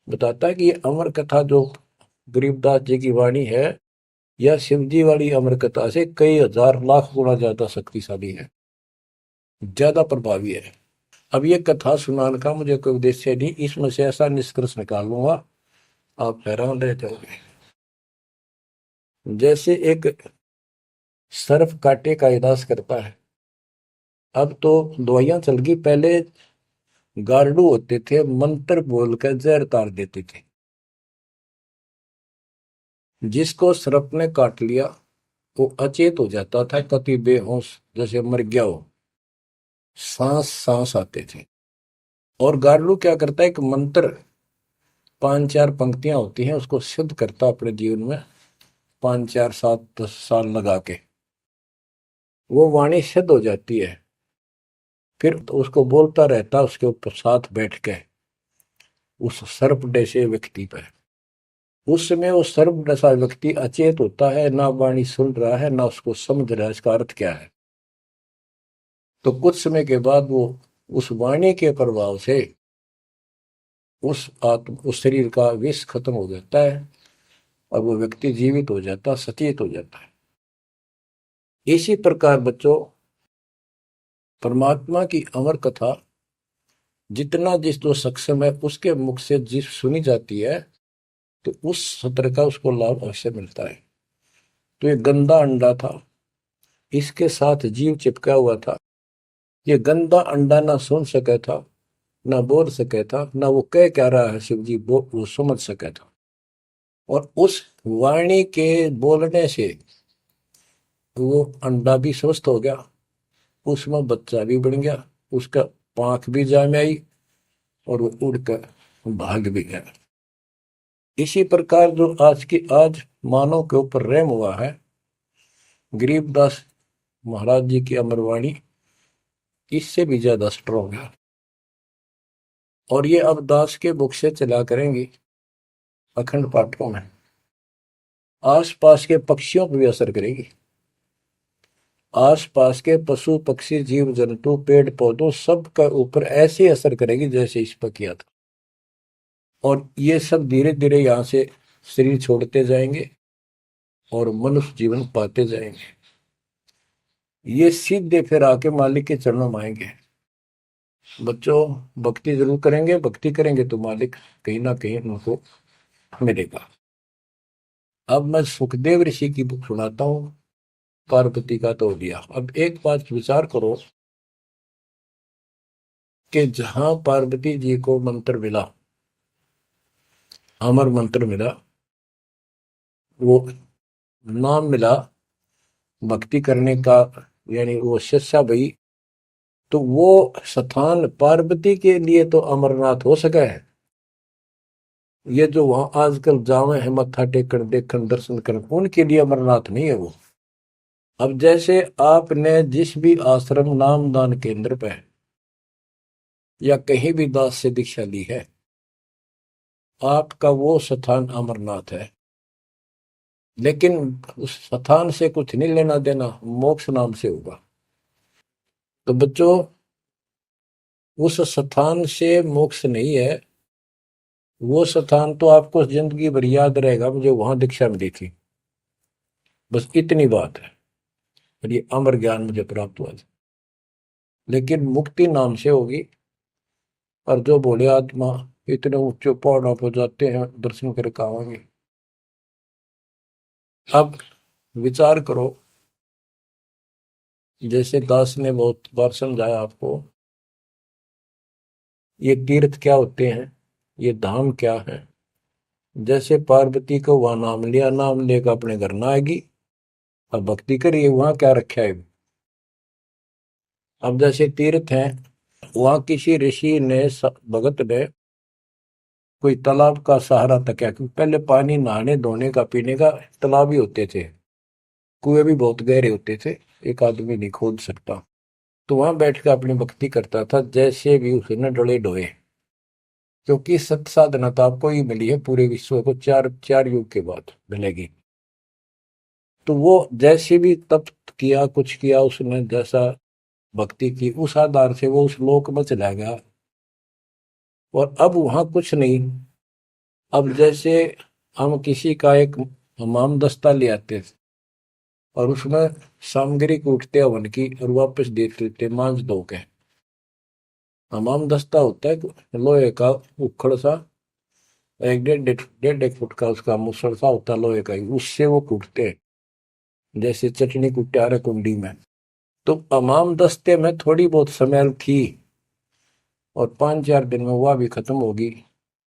बताता है कि ये अमर कथा जो गरीबदास जी की वाणी है, यह शिव जी वाली अमर कथा से कई हजार लाख गुना ज्यादा शक्तिशाली है, ज्यादा प्रभावी है। अब ये कथा सुनाने का मुझे कोई उद्देश्य नहीं, इसमें से ऐसा निष्कर्ष निकाल लूंगा आप हैरान रह जाओगे। जैसे एक सर्प कांटे का इलाज करता है, अब तो दवाइयां चल गई, पहले गार्डू होते थे, मंत्र बोलकर जहर तार देते थे। जिसको सर्प ने काट लिया वो अचेत हो जाता था, कति बेहोश जैसे मर गया हो, सांस सांस आते थे। और गार्डू क्या करता है, एक मंत्र 5-4 पंक्तियां होती हैं, उसको सिद्ध करता अपने जीवन में, 5 4 7 10 साल लगा के वो वाणी सिद्ध हो जाती है। फिर तो उसको बोलता रहता उसके ऊपर साथ बैठ के उस सर्प जैसे व्यक्ति पर। उस समय वो सर्प जैसा व्यक्ति अचेत होता है, ना वाणी सुन रहा है ना उसको समझ रहा है इसका अर्थ क्या है। तो कुछ समय के बाद वो उस वाणी के प्रभाव से उस शरीर का विष खत्म हो जाता है और वो व्यक्ति जीवित हो जाता, सचेत हो जाता है। इसी प्रकार बच्चों, परमात्मा की अमर कथा जितना जिस जो सक्षम है उसके मुख से जिस सुनी जाती है, तो उस सत्र का उसको लाभ अवश्य मिलता है। तो ये गंदा अंडा था, इसके साथ जीव चिपका हुआ था। ये गंदा अंडा ना सुन सके था, ना बोल सके था, ना वो कह क्या रहा है शिव जी वो समझ सके था। और उस वाणी के बोलने से वो अंडा भी स्वस्थ हो गया, उसमें बच्चा भी बन गया, उसका पांख भी जाम आई और वो उड़कर भाग भी गया। इसी प्रकार जो आज मानव के ऊपर रहम हुआ है, गरीबदास महाराज जी की अमरवाणी इससे भी ज्यादा स्ट्रॉन्ग है। और ये अब दास के बुक से चला करेंगी अखंड पाठों में, आसपास के पक्षियों पर भी असर करेगी। आसपास के पशु पक्षी जीव जंतु पेड़ पौधों सब का ऊपर ऐसे असर करेगी जैसे इस पर किया था। और ये सब धीरे धीरे यहाँ से शरीर छोड़ते जाएंगे और मनुष्य जीवन पाते जाएंगे। ये सीधे फिर आके मालिक के चरणों में आएंगे। बच्चों, भक्ति जरूर करेंगे, भक्ति करेंगे तो मालिक कहीं ना कहीं उनको मिलेगा। अब मैं सुखदेव ऋषि की बुक सुनाता हूँ, पार्वती का तो दिया। अब एक बात विचार करो कि जहां पार्वती जी को मंत्र मिला, अमर मंत्र मिला, वो नाम मिला भक्ति करने का, यानी वो शिष्या भई, तो वो स्थान पार्वती के लिए तो अमरनाथ हो सका है। ये जो वहां आजकल जावे हैं मत्था टेकन देखन दर्शन कर, उनके लिए अमरनाथ नहीं है वो। अब जैसे आपने जिस भी आश्रम नाम दान केंद्र पे या कहीं भी दास से दीक्षा ली है, आपका वो स्थान अमरनाथ है। लेकिन उस स्थान से कुछ नहीं लेना देना, मोक्ष नाम से होगा। तो बच्चों, उस स्थान से मोक्ष नहीं है, वो स्थान तो आपको जिंदगी भर याद रहेगा, मुझे वहां दीक्षा मिली थी, बस इतनी बात है। और ये अमर ज्ञान मुझे प्राप्त हुआ था। लेकिन मुक्ति नाम से होगी। और जो बोले आत्मा इतने ऊंचे पहाड़ों पर जाते हैं दर्शन करके आवांगे। अब विचार करो, जैसे दास ने बहुत बार समझाया आपको, ये तीर्थ क्या होते हैं, ये धाम क्या है। जैसे पार्वती को वहां नाम लिया, नाम लेकर अपने घर ना आएगी, अब भक्ति करिए, वहां क्या रखा है। अब जैसे तीर्थ है, वहां किसी ऋषि ने भगत ने कोई तालाब का सहारा तकिया, क्योंकि पहले पानी नहाने धोने का पीने का तालाब ही होते थे, कुएं भी बहुत गहरे होते थे, एक आदमी नहीं खोद सकता। तो वहां बैठ कर अपनी भक्ति करता था, जैसे भी उसे न डले डोए। क्योंकि सत साधना तो आपको ही मिली है, पूरे विश्व को चार चार युग के बाद मिलेगी। तो वो जैसे भी तप किया, कुछ किया उसने, जैसा भक्ति की, उस आधार से वो उस लोक में चला गया। और अब वहां कुछ नहीं। अब जैसे हम किसी का एक हमाम दस्ता ले आते थे और उसमें सामग्री कूटते हवन की और वापस देते थे मांझ धो के। हमाम दस्ता होता है लोहे का उखड़ सा, एक डेढ़ एक फुट का उसका मुसड़ सा होता है लोहे का ही, उससे वो कूटते हैं जैसे चटनी कुट्टे आ रहे कुंडी में। तो हमाम दस्ते में थोड़ी बहुत स्मेल थी और 5-4 दिन में वह भी खत्म होगी।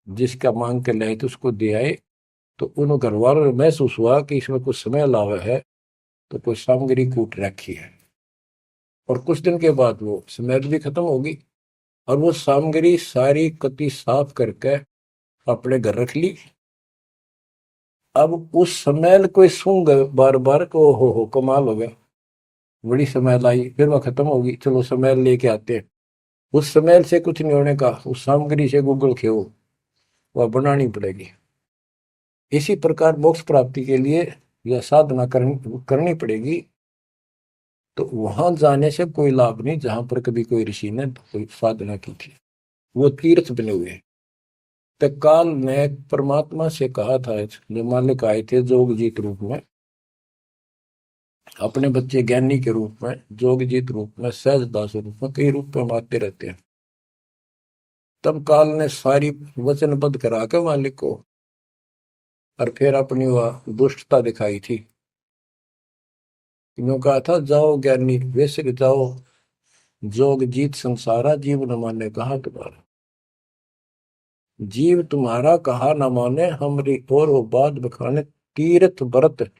जिसका मांग के लाए तो उसको दे आए, तो उन घर वालों ने महसूस हुआ कि इसमें कुछ स्मेल आवा है, तो कोई सामग्री कूट रखी है। और कुछ दिन के बाद वो स्मेल भी खत्म होगी और वो सामग्री सारी कति साफ करके अपने घर रख ली। अब उस स्मेल को सूंघ बार बार को हो कमाल हो गया, बड़ी स्मेल आई, फिर वह खत्म होगी, चलो स्मेल लेके आते हैं। उस स्मेल से कुछ नहीं होने का, उस सामग्री से गूगल खेओ, वह बनानी पड़ेगी। इसी प्रकार मोक्ष प्राप्ति के लिए यह साधना करनी पड़ेगी। तो वहां जाने से कोई लाभ नहीं जहां पर कभी कोई ऋषि ने कोई साधना की थी, वो तीर्थ बने हुए हैं। तत्काल ने परमात्मा से कहा था, जो मालिक आए थे जोगजीत रूप में, अपने बच्चे ज्ञानी के रूप में, जोगजीत रूप में, सहजदास रूप में, कई रूप में आते रहते हैं। तब काल ने सारी वचनबद्ध करा के मालिक को और फिर अपनी वह दुष्टता दिखाई थी। यूं कहा था, जाओ ज्ञानी वैसे जाओ, जोग जीत संसारा, जीव न माने कहा तुम्हारा। जीव तुम्हारा कहा न माने, हमरी और वो बात बखाने, तीर्थ व्रत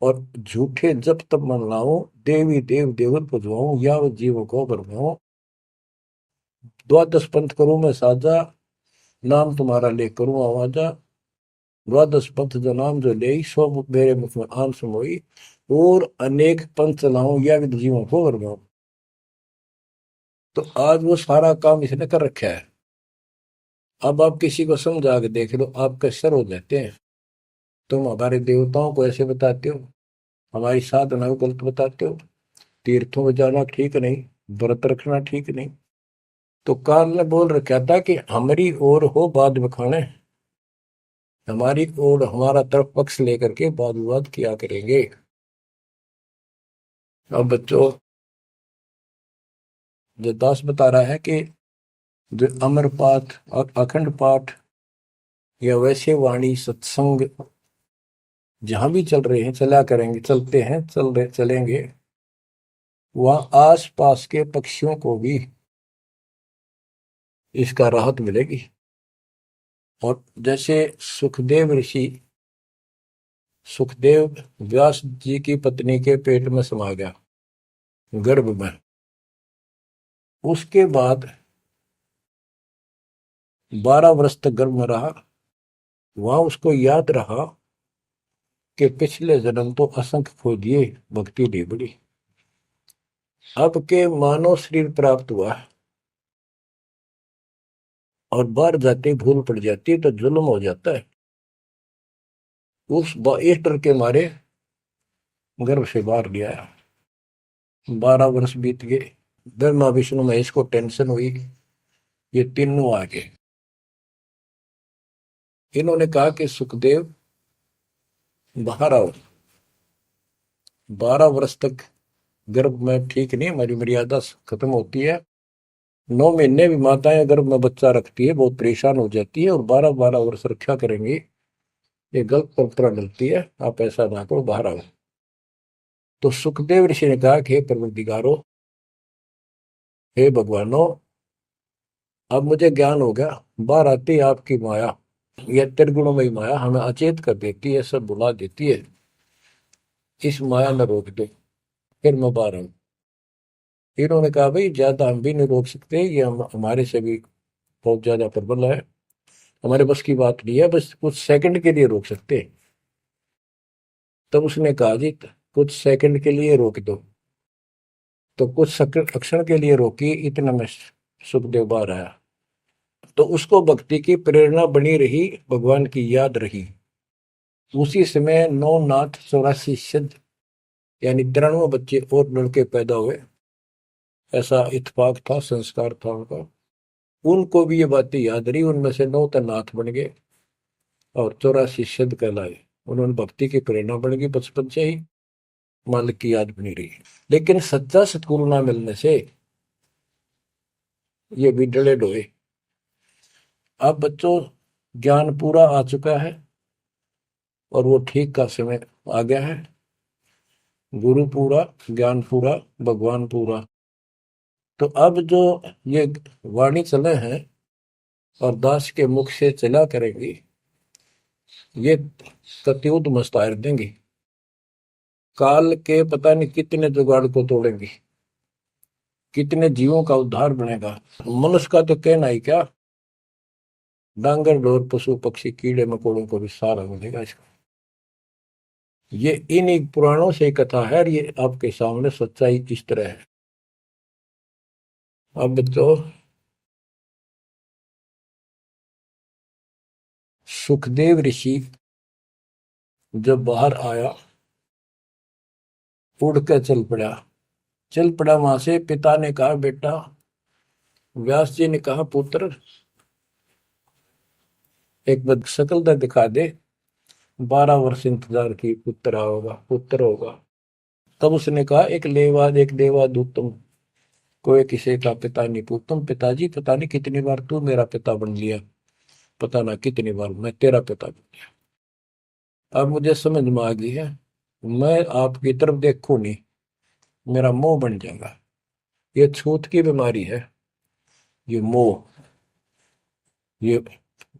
और झूठे जब तब मन लाऊं, देवी देव देवर पुजवाऊं, या वो जीव को बरमाऊं। द्वादश पंथ करूं मैं साजा, नाम तुम्हारा ले करूं आवाजा। द्वादश पंथ जो नाम जो ले, सो मेरे मुख में आम समोई, और अनेक पंथ चलाऊं, या विद जीवों को बरमाऊं। तो आज वो सारा काम इसने कर रखा है। अब आप किसी को समझा के देख लो, आपके सर हो जाते हैं। तुम हमारे देवताओं को ऐसे बताते हो, हमारी साधना को गलत बताते हो, तीर्थों में जाना ठीक नहीं, व्रत रखना ठीक नहीं। तो काल ने बोल रखा था कि हमारी ओर हो बाद बखाने, हमारी ओर हमारा तरफ पक्ष लेकर के वाद विवाद किया करेंगे। अब बच्चों, जो दास बता रहा है कि जो अमर पाठ और अखंड पाठ या वैसे वाणी सत्संग जहां भी चल रहे हैं, चला करेंगे, चलते हैं, चल रहे चलेंगे, वहां आस पास के पक्षियों को भी इसका राहत मिलेगी। और जैसे सुखदेव ऋषि, सुखदेव व्यास जी की पत्नी के पेट में समा गया, गर्भ में, उसके बाद 12 वर्ष तक गर्भ में रहा। वहां उसको याद रहा कि पिछले जन्म तो असंख्य खो दिए, भक्ति नहीं बड़ी, अब के मानव शरीर प्राप्त हुआ और बाहर जाते भूल पड़ जाती है तो जुल्म हो जाता है। इस डर के मारे गर्भ से बाहर गया। 12 वर्ष बीत गए, ब्रह्मा विष्णु महेश को टेंशन हुई, ये तीनों आ गए। इन्होंने कहा कि सुखदेव बाहर आओ, 12 वर्ष तक गर्भ में ठीक नहीं, हमारी मर्यादा खत्म होती है। 9 महीने भी माताएं गर्भ में बच्चा रखती है, बहुत परेशान हो जाती है, और 12-12 वर्ष रक्षा करेंगी, ये गलत परंपरा डलती है, आप ऐसा ना करो, बाहर आओ। तो सुखदेव ऋषि ने कहा कि हे परवरदिगारो, हे भगवानो, अब मुझे ज्ञान हो गया, बाहर आती है आपकी माया, यह त्रिगुणमयी माया हमें अचेत कर देती है, सब बुला देती है, इस माया न रोक दो, फिर मैं बाहर आऊं। इन्होंने कहा भाई ज्यादा हम भी नहीं रोक सकते, ये हमारे से भी बहुत ज्यादा प्रबल है, हमारे बस की बात नहीं है, बस कुछ सेकंड के लिए रोक सकते हैं। तब उसने कहा जी कुछ सेकंड के लिए रोक दो। तो कुछ क्षण के लिए रोकी, इतना में सुखदेव बाहर आया। तो उसको भक्ति की प्रेरणा बनी रही, भगवान की याद रही। उसी समय 9 नाथ 84 सिद्ध, यानी 93 बच्चे और लड़के पैदा हुए, ऐसा इत्तेफाक था, संस्कार था उनका। उनको भी ये बातें याद रही, उनमें से 9 तो नाथ बन गए और 84 सिद्ध कहलाए। उन्होंने भक्ति की प्रेरणा बढ़ गई, बचपन से ही मालिक की याद बनी रही। लेकिन सच्चा सतगुरु ना मिलने से ये भी डले डोए। अब बच्चों ज्ञान पूरा आ चुका है और वो ठीक का समय आ गया है। गुरु पूरा, ज्ञान पूरा, भगवान पूरा। तो अब जो ये वाणी चले हैं और दास के मुख से चला करेगी, ये कत्युत मस्तार देंगी। काल के पता नहीं कितने जुगाड़ को तोड़ेंगी, कितने जीवों का उद्धार बनेगा। मनुष्य का तो कहना ही क्या, डांगर डोर पशु पक्षी कीड़े मकोड़ों को भी सहारा मिलेगा इसका। ये इन पुराणों से कथा है और ये आपके सामने सच्चाई इस तरह है। अब तो सुखदेव ऋषि जब बाहर आया, उड़ कर चल पड़ा वहां से। पिता ने कहा बेटा, व्यास जी ने कहा पुत्र एक बार शकल तो दिखा दे। 12 वर्ष इंतजार की, पुत्र होगा। तब उसने कहा एक देवा दूतम, कोई किसी का पिता नहीं पूतम। पिताजी पता नहीं कितनी बार तू मेरा पिता बन लिया, पता ना कितनी बार मैं तेरा पिता बन लिया। अब मुझे समझ में आ गई है, मैं आपकी तरफ देखूं नहीं, मेरा मोह बन जाएगा। ये छूत की बीमारी है, ये मोह। ये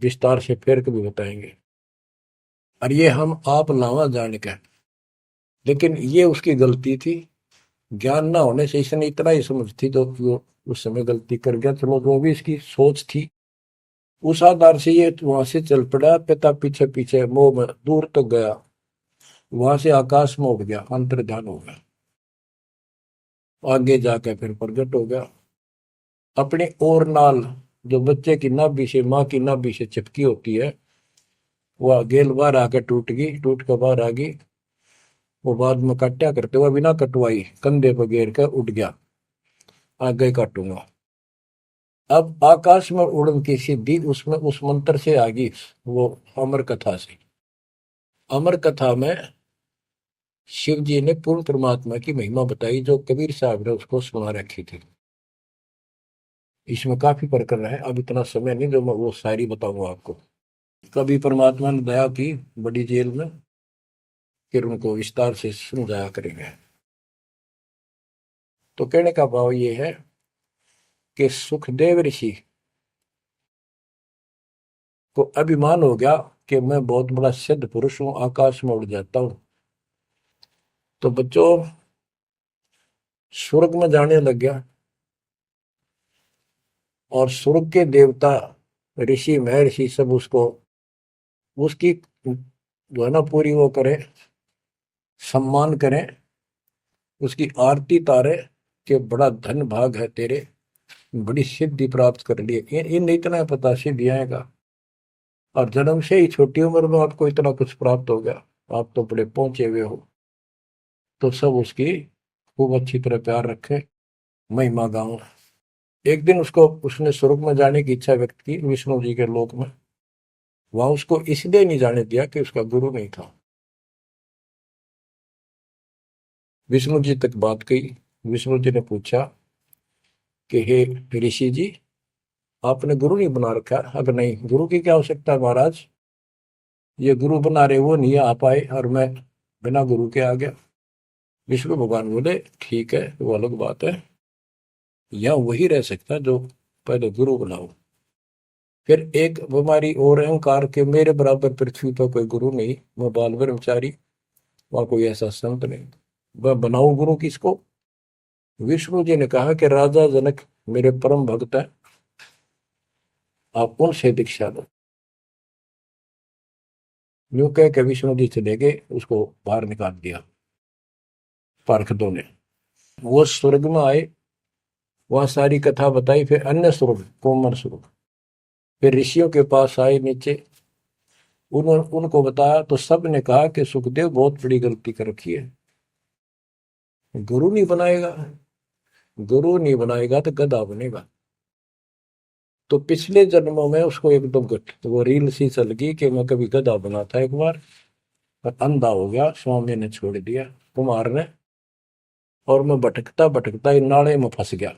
विस्तार से फिर कभी बताएंगे। और ये हम आप लावा जाने का, लेकिन ये उसकी गलती थी। ज्ञान ना होने से इसने इतना ही समझ थी तो वो उस समय गलती कर गया। चलो वो भी इसकी सोच थी। उस आधार से ये वहां से चल पड़ा, पिता पीछे पीछे मोह में दूर तक गया। वहां से आकाश में उड़ गया, अंतर ध्यान हो गया। आगे जाकर फिर प्रकट हो गया। अपने और नाल जो बच्चे की नाभि से, माँ की नाभि से चिपकी होती है, वह गेल बाहर आकर टूट गई, टूट कर बाहर आ गई। वो बाद में काटा करते हुए बिना कटवाई कंधे पर घेर कर उठ गया, आगे काटूंगा। अब आकाश में उड़न की सिद्धि उसमें उस मंत्र से आ गई, वो अमर कथा से। अमर कथा में शिव जी ने पूर्ण परमात्मा की महिमा बताई, जो कबीर साहब ने उसको सुना रखी थी। इसमें काफी प्रकरण है, अब इतना समय नहीं जो मैं वो शायरी बताऊंगा आपको। कभी परमात्मा ने दया की बड़ी जेल में, फिर उनको विस्तार से समझाया करेंगे। तो कहने का भाव ये है कि सुखदेव ऋषि को अभिमान हो गया कि मैं बहुत बड़ा सिद्ध पुरुष हूं, आकाश में उड़ जाता हूं। तो बच्चों स्वर्ग में जाने लग गया, और स्वर्ग के देवता ऋषि महर्षि सब उसको, उसकी जो है ना पूरी वो करें, सम्मान करें, उसकी आरती तारे कि बड़ा धन भाग है तेरे, बड़ी सिद्धि प्राप्त कर ली। इन इतना पता सिद्धि आएगा, और जन्म से ही छोटी उम्र में आपको इतना कुछ प्राप्त हो गया, आप तो बड़े पहुंचे हुए हो। तो सब उसकी खूब अच्छी तरह प्यार रखे, महिमा गाओ। एक दिन उसको, उसने स्वर्ग में जाने की इच्छा व्यक्त की विष्णु जी के लोक में। वहां उसको इसलिए नहीं जाने दिया कि उसका गुरु नहीं था। विष्णु जी तक बात कही। विष्णु जी ने पूछा कि हे ऋषि जी, आपने गुरु नहीं बना रखा? अगर नहीं, गुरु की क्या आवश्यकता है महाराज, ये गुरु बना रहे वो नहीं आ पाए और मैं बिना गुरु के आ गया। विष्णु भगवान बोले ठीक है, वो अलग बात है, या वही रह सकता जो पहले गुरु बनाओ। फिर एक बीमारी और अहंकार के, मेरे बराबर पृथ्वी पर कोई गुरु नहीं, मैं बाल ब्रह्मचारी, वहां कोई ऐसा संत नहीं, वह बनाओ गुरु किसको? विष्णु जी ने कहा कि राजा जनक मेरे परम भक्त है, आप उनसे दीक्षा लो। यूं कह के विष्णु जी चले गए, उसको बाहर निकाल दिया पार्षदों ने। वो स्वर्ग में आए, वहां सारी कथा बताई। फिर अन्य स्वर्ग, कोमर स्वर्ग, फिर ऋषियों के पास आए नीचे, उनको बताया तो सब ने कहा कि सुखदेव बहुत बड़ी गलती कर रखी है, गुरु नहीं बनाएगा, गुरु नहीं बनाएगा तो गधा बनेगा। तो पिछले जन्मों में उसको एकदम वो रील सी चल गई कि मैं कभी गधा बना था एक बार, पर अंधा हो गया, स्वामी ने छोड़ दिया, कुमार ने, और मैं भटकता भटकता इन नाले में फंस गया।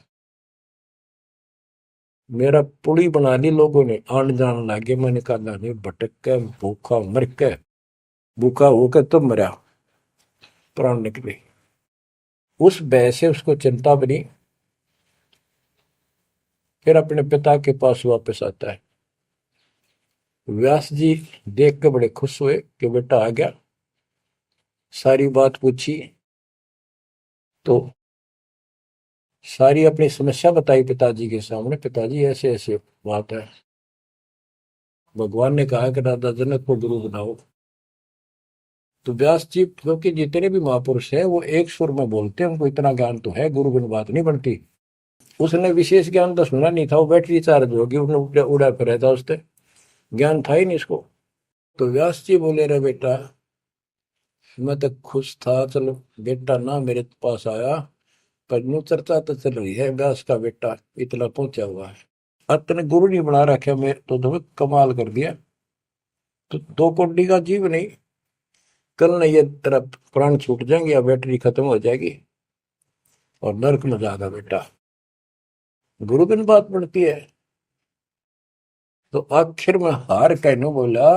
मेरा पुड़ी बना दी लोगों ने, आन जान लागे। मैंने कहा नहीं, भटक के भूखा मर के, भूखा होकर तब मरा, प्राण निकले। उस भय से उसको चिंता बनी। फिर अपने पिता के पास वापस आता है। व्यास जी देख के बड़े खुश हुए कि बेटा आ गया। सारी बात पूछी तो सारी अपनी समस्या बताई पिताजी के सामने। पिताजी ऐसे ऐसे बात है, भगवान ने कहा कि राजा जनक को गुरु बनाओ। तो व्यास जी, क्योंकि जितने भी महापुरुष है वो एक सुर में बोलते हैं, उनको इतना ज्ञान तो है, गुरु बिन बात नहीं बनती। उसने विशेष ज्ञान तो सुना नहीं था, वो बैटरी चार्ज होगी, उसने उड़ा उड़ा फिर था, उससे ज्ञान था ही नहीं इसको। तो व्यास जी बोले, रे बेटा, मैं तो खुश था, चलो बेटा ना मेरे पास आया, पर यूं चर्चा तो चल रही है व्यास का बेटा इतना पहुंचा हुआ है, अब तने गुरु नहीं बना रखे, मैं तो तुम्हें कमाल कर दिया। तो दो कोडी का जीव नहीं, कल नहीं ये तेरा प्राण छूट जाएंगे या बैटरी खत्म हो जाएगी और नरक में जाएगा बेटा, गुरु बिन बात पड़ती है। तो आखिर में हार कहने बोला,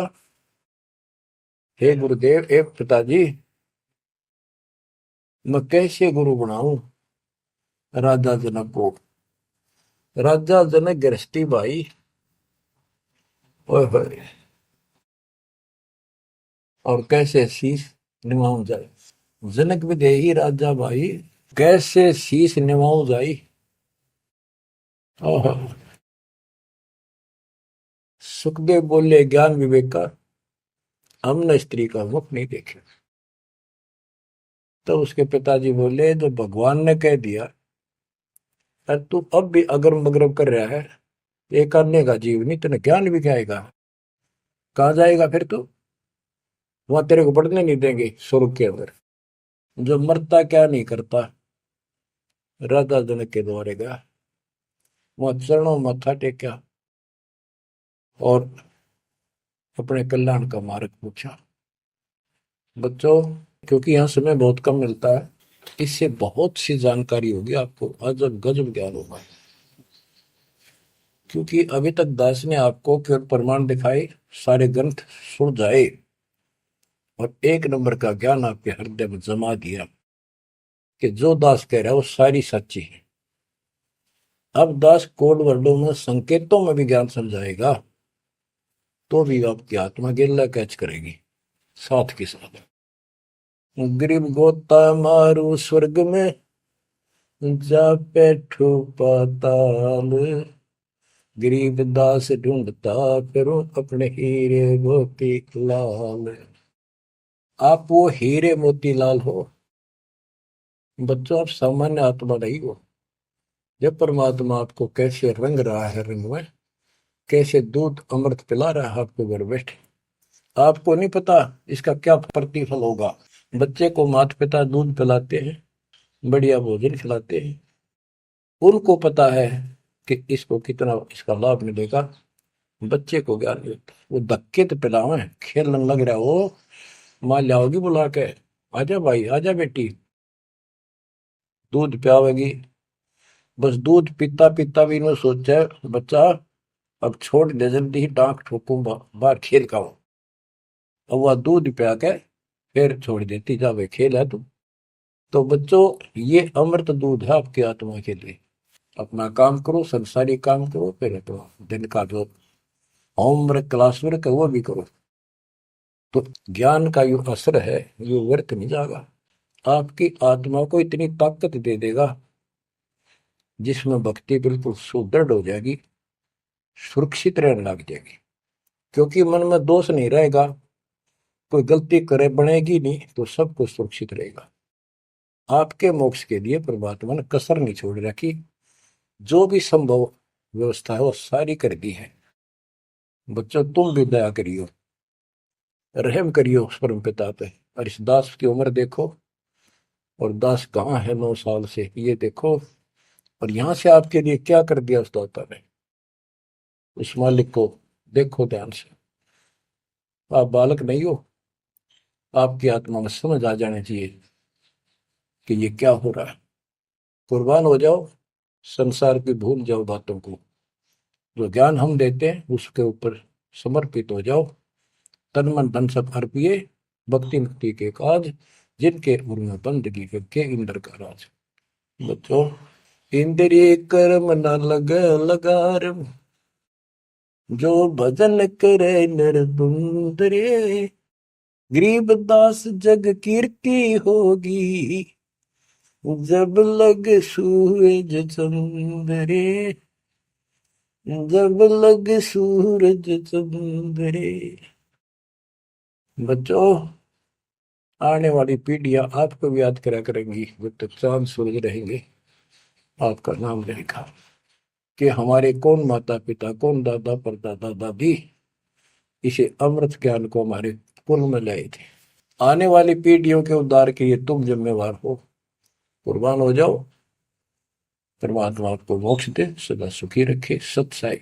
हे गुरुदेव, हे पिताजी, मैं कैसे गुरु बनाऊं राजा जनक को। राजा जनक गृहस्थी भाई, ओए होए, और कैसे शीश निभाऊं जाए। जनक विदेही राजा भाई, कैसे शीश निभाऊं जाई। ओहो। सुखदेव बोले, ज्ञान विवेक का हमने स्त्री का मुख नहीं देखे। तो उसके पिताजी बोले, जो भगवान ने कह दिया, अरे तू अब भी अगरम बगरम कर रहा है, ये करने का जीव नहीं, तेने ज्ञान भी क्या आएगा, कहाँ जाएगा फिर तू, वहां तेरे को पढ़ने नहीं देंगे स्वर्ग के अंदर। जो मरता क्या नहीं करता, राजा जनक के द्वारे गया, वहां चरणों में मत्था टेका और अपने कल्याण का मार्ग पूछा। बच्चों, क्योंकि यहाँ समय बहुत कम मिलता है, इससे बहुत सी जानकारी होगी आपको, अजब गजब ज्ञान होगा। क्योंकि अभी तक दास ने आपको केवल प्रमाण दिखाए, सारे ग्रंथ सुलझाए और एक नंबर का ज्ञान आपके हृदय में जमा दिया कि जो दास कह रहा है वो सारी सच्ची है। अब दास कोड वर्डों में, संकेतों में भी ज्ञान समझाएगा, तो भी आपकी आत्मा गिल्ला कैच करेगी साथ के साथ। गरीब गोता मारू स्वर्ग में, जा बैठो पाताल, गरीब दास ढूंढता फिरो अपने हीरे मोती लाल। आप वो हीरे मोती लाल हो बच्चों, आप सामान्य आत्मा नहीं हो। जब परमात्मा आपको कैसे रंग रहा है, रंग में कैसे दूध अमृत पिला रहा है आपके घर बैठे, आपको नहीं पता इसका क्या प्रतिफल होगा। बच्चे को माता पिता दूध पिलाते हैं, बढ़िया भोजन खिलाते हैं, उनको पता है कि इसको कितना इसका लाभ मिलेगा। बच्चे को ज्ञान नहीं होता, वो धक्के तो पिलावे, खेलने लग रहा हो, माँ लाओगी बुला के, आजा भाई आजा बेटी, दूध पियावेगी। बस दूध पीता पीता भी इन्होंने सोचा है, बच्चा अब छोड़ दे, जल्दी ही डांक ठोकूं, बाहर खेल का हूं। अब वह दूध पिया के फिर छोड़ देती, जा वे खेल है तू। तो बच्चों, ये अमृत दूध है आपकी आत्मा के लिए। अपना काम करो, संसारी काम करो, फिर तो दिन का जो होमवर्क क्लास वर्क है वो भी करो। तो ज्ञान का जो असर है ये व्यर्थ नहीं जाएगा, आपकी आत्मा को इतनी ताकत दे देगा जिसमें भक्ति बिल्कुल सुदृढ़ हो जाएगी, सुरक्षित रहने लग जाएगी। क्योंकि मन में दोष नहीं रहेगा, कोई गलती करे बनेगी नहीं, तो सब कुछ सुरक्षित रहेगा। आपके मोक्ष के लिए परमात्मा ने कसर नहीं छोड़ रखी, जो भी संभव व्यवस्था है वो सारी कर दी है। बच्चों, तुम भी दया करियो, रहम करियो उस परम पिता पे। और इस दास की उम्र देखो, और दास कहाँ है 9 साल से, ये देखो, और यहां से आपके लिए क्या कर दिया उस दाता ने। उस मालिक को देखो ध्यान से। आप बालक नहीं हो, आपकी आत्मा में समझ आ जानी चाहिए कि ये क्या हो रहा है। कुर्बान हो जाओ, संसार की भूल जाओ बातों को। जो ज्ञान हम देते हैं उसके ऊपर समर्पित हो जाओ। तन मन धन सब अर्पिए, भक्ति मुक्ति के काज, जिनके उर में बंदगी के इंद्र का राज। बच्चों, इंद्रिय कर्म न लग लगार, जो भजन करे निर्बुंदरे, गरीब दास जग कीर्ति होगी, जब लग सूरज चंद्रे, जब लग सूरज चंद्रे। बच्चों, आने वाली पीढ़ियां आपको भी याद करा करेंगी जब तक चांद सूरज रहेंगे। आपका नाम रहेगा कि हमारे कौन माता पिता, कौन दादा परदादा दादी इसे अमृत ज्ञान को हमारे कुल में लाए थे। आने वाली पीढ़ियों के उद्धार के लिए तुम जिम्मेवार हो। कुर्बान हो जाओ। परमात्मा आपको मोक्ष दे, सदा सुखी रखे। सत साई।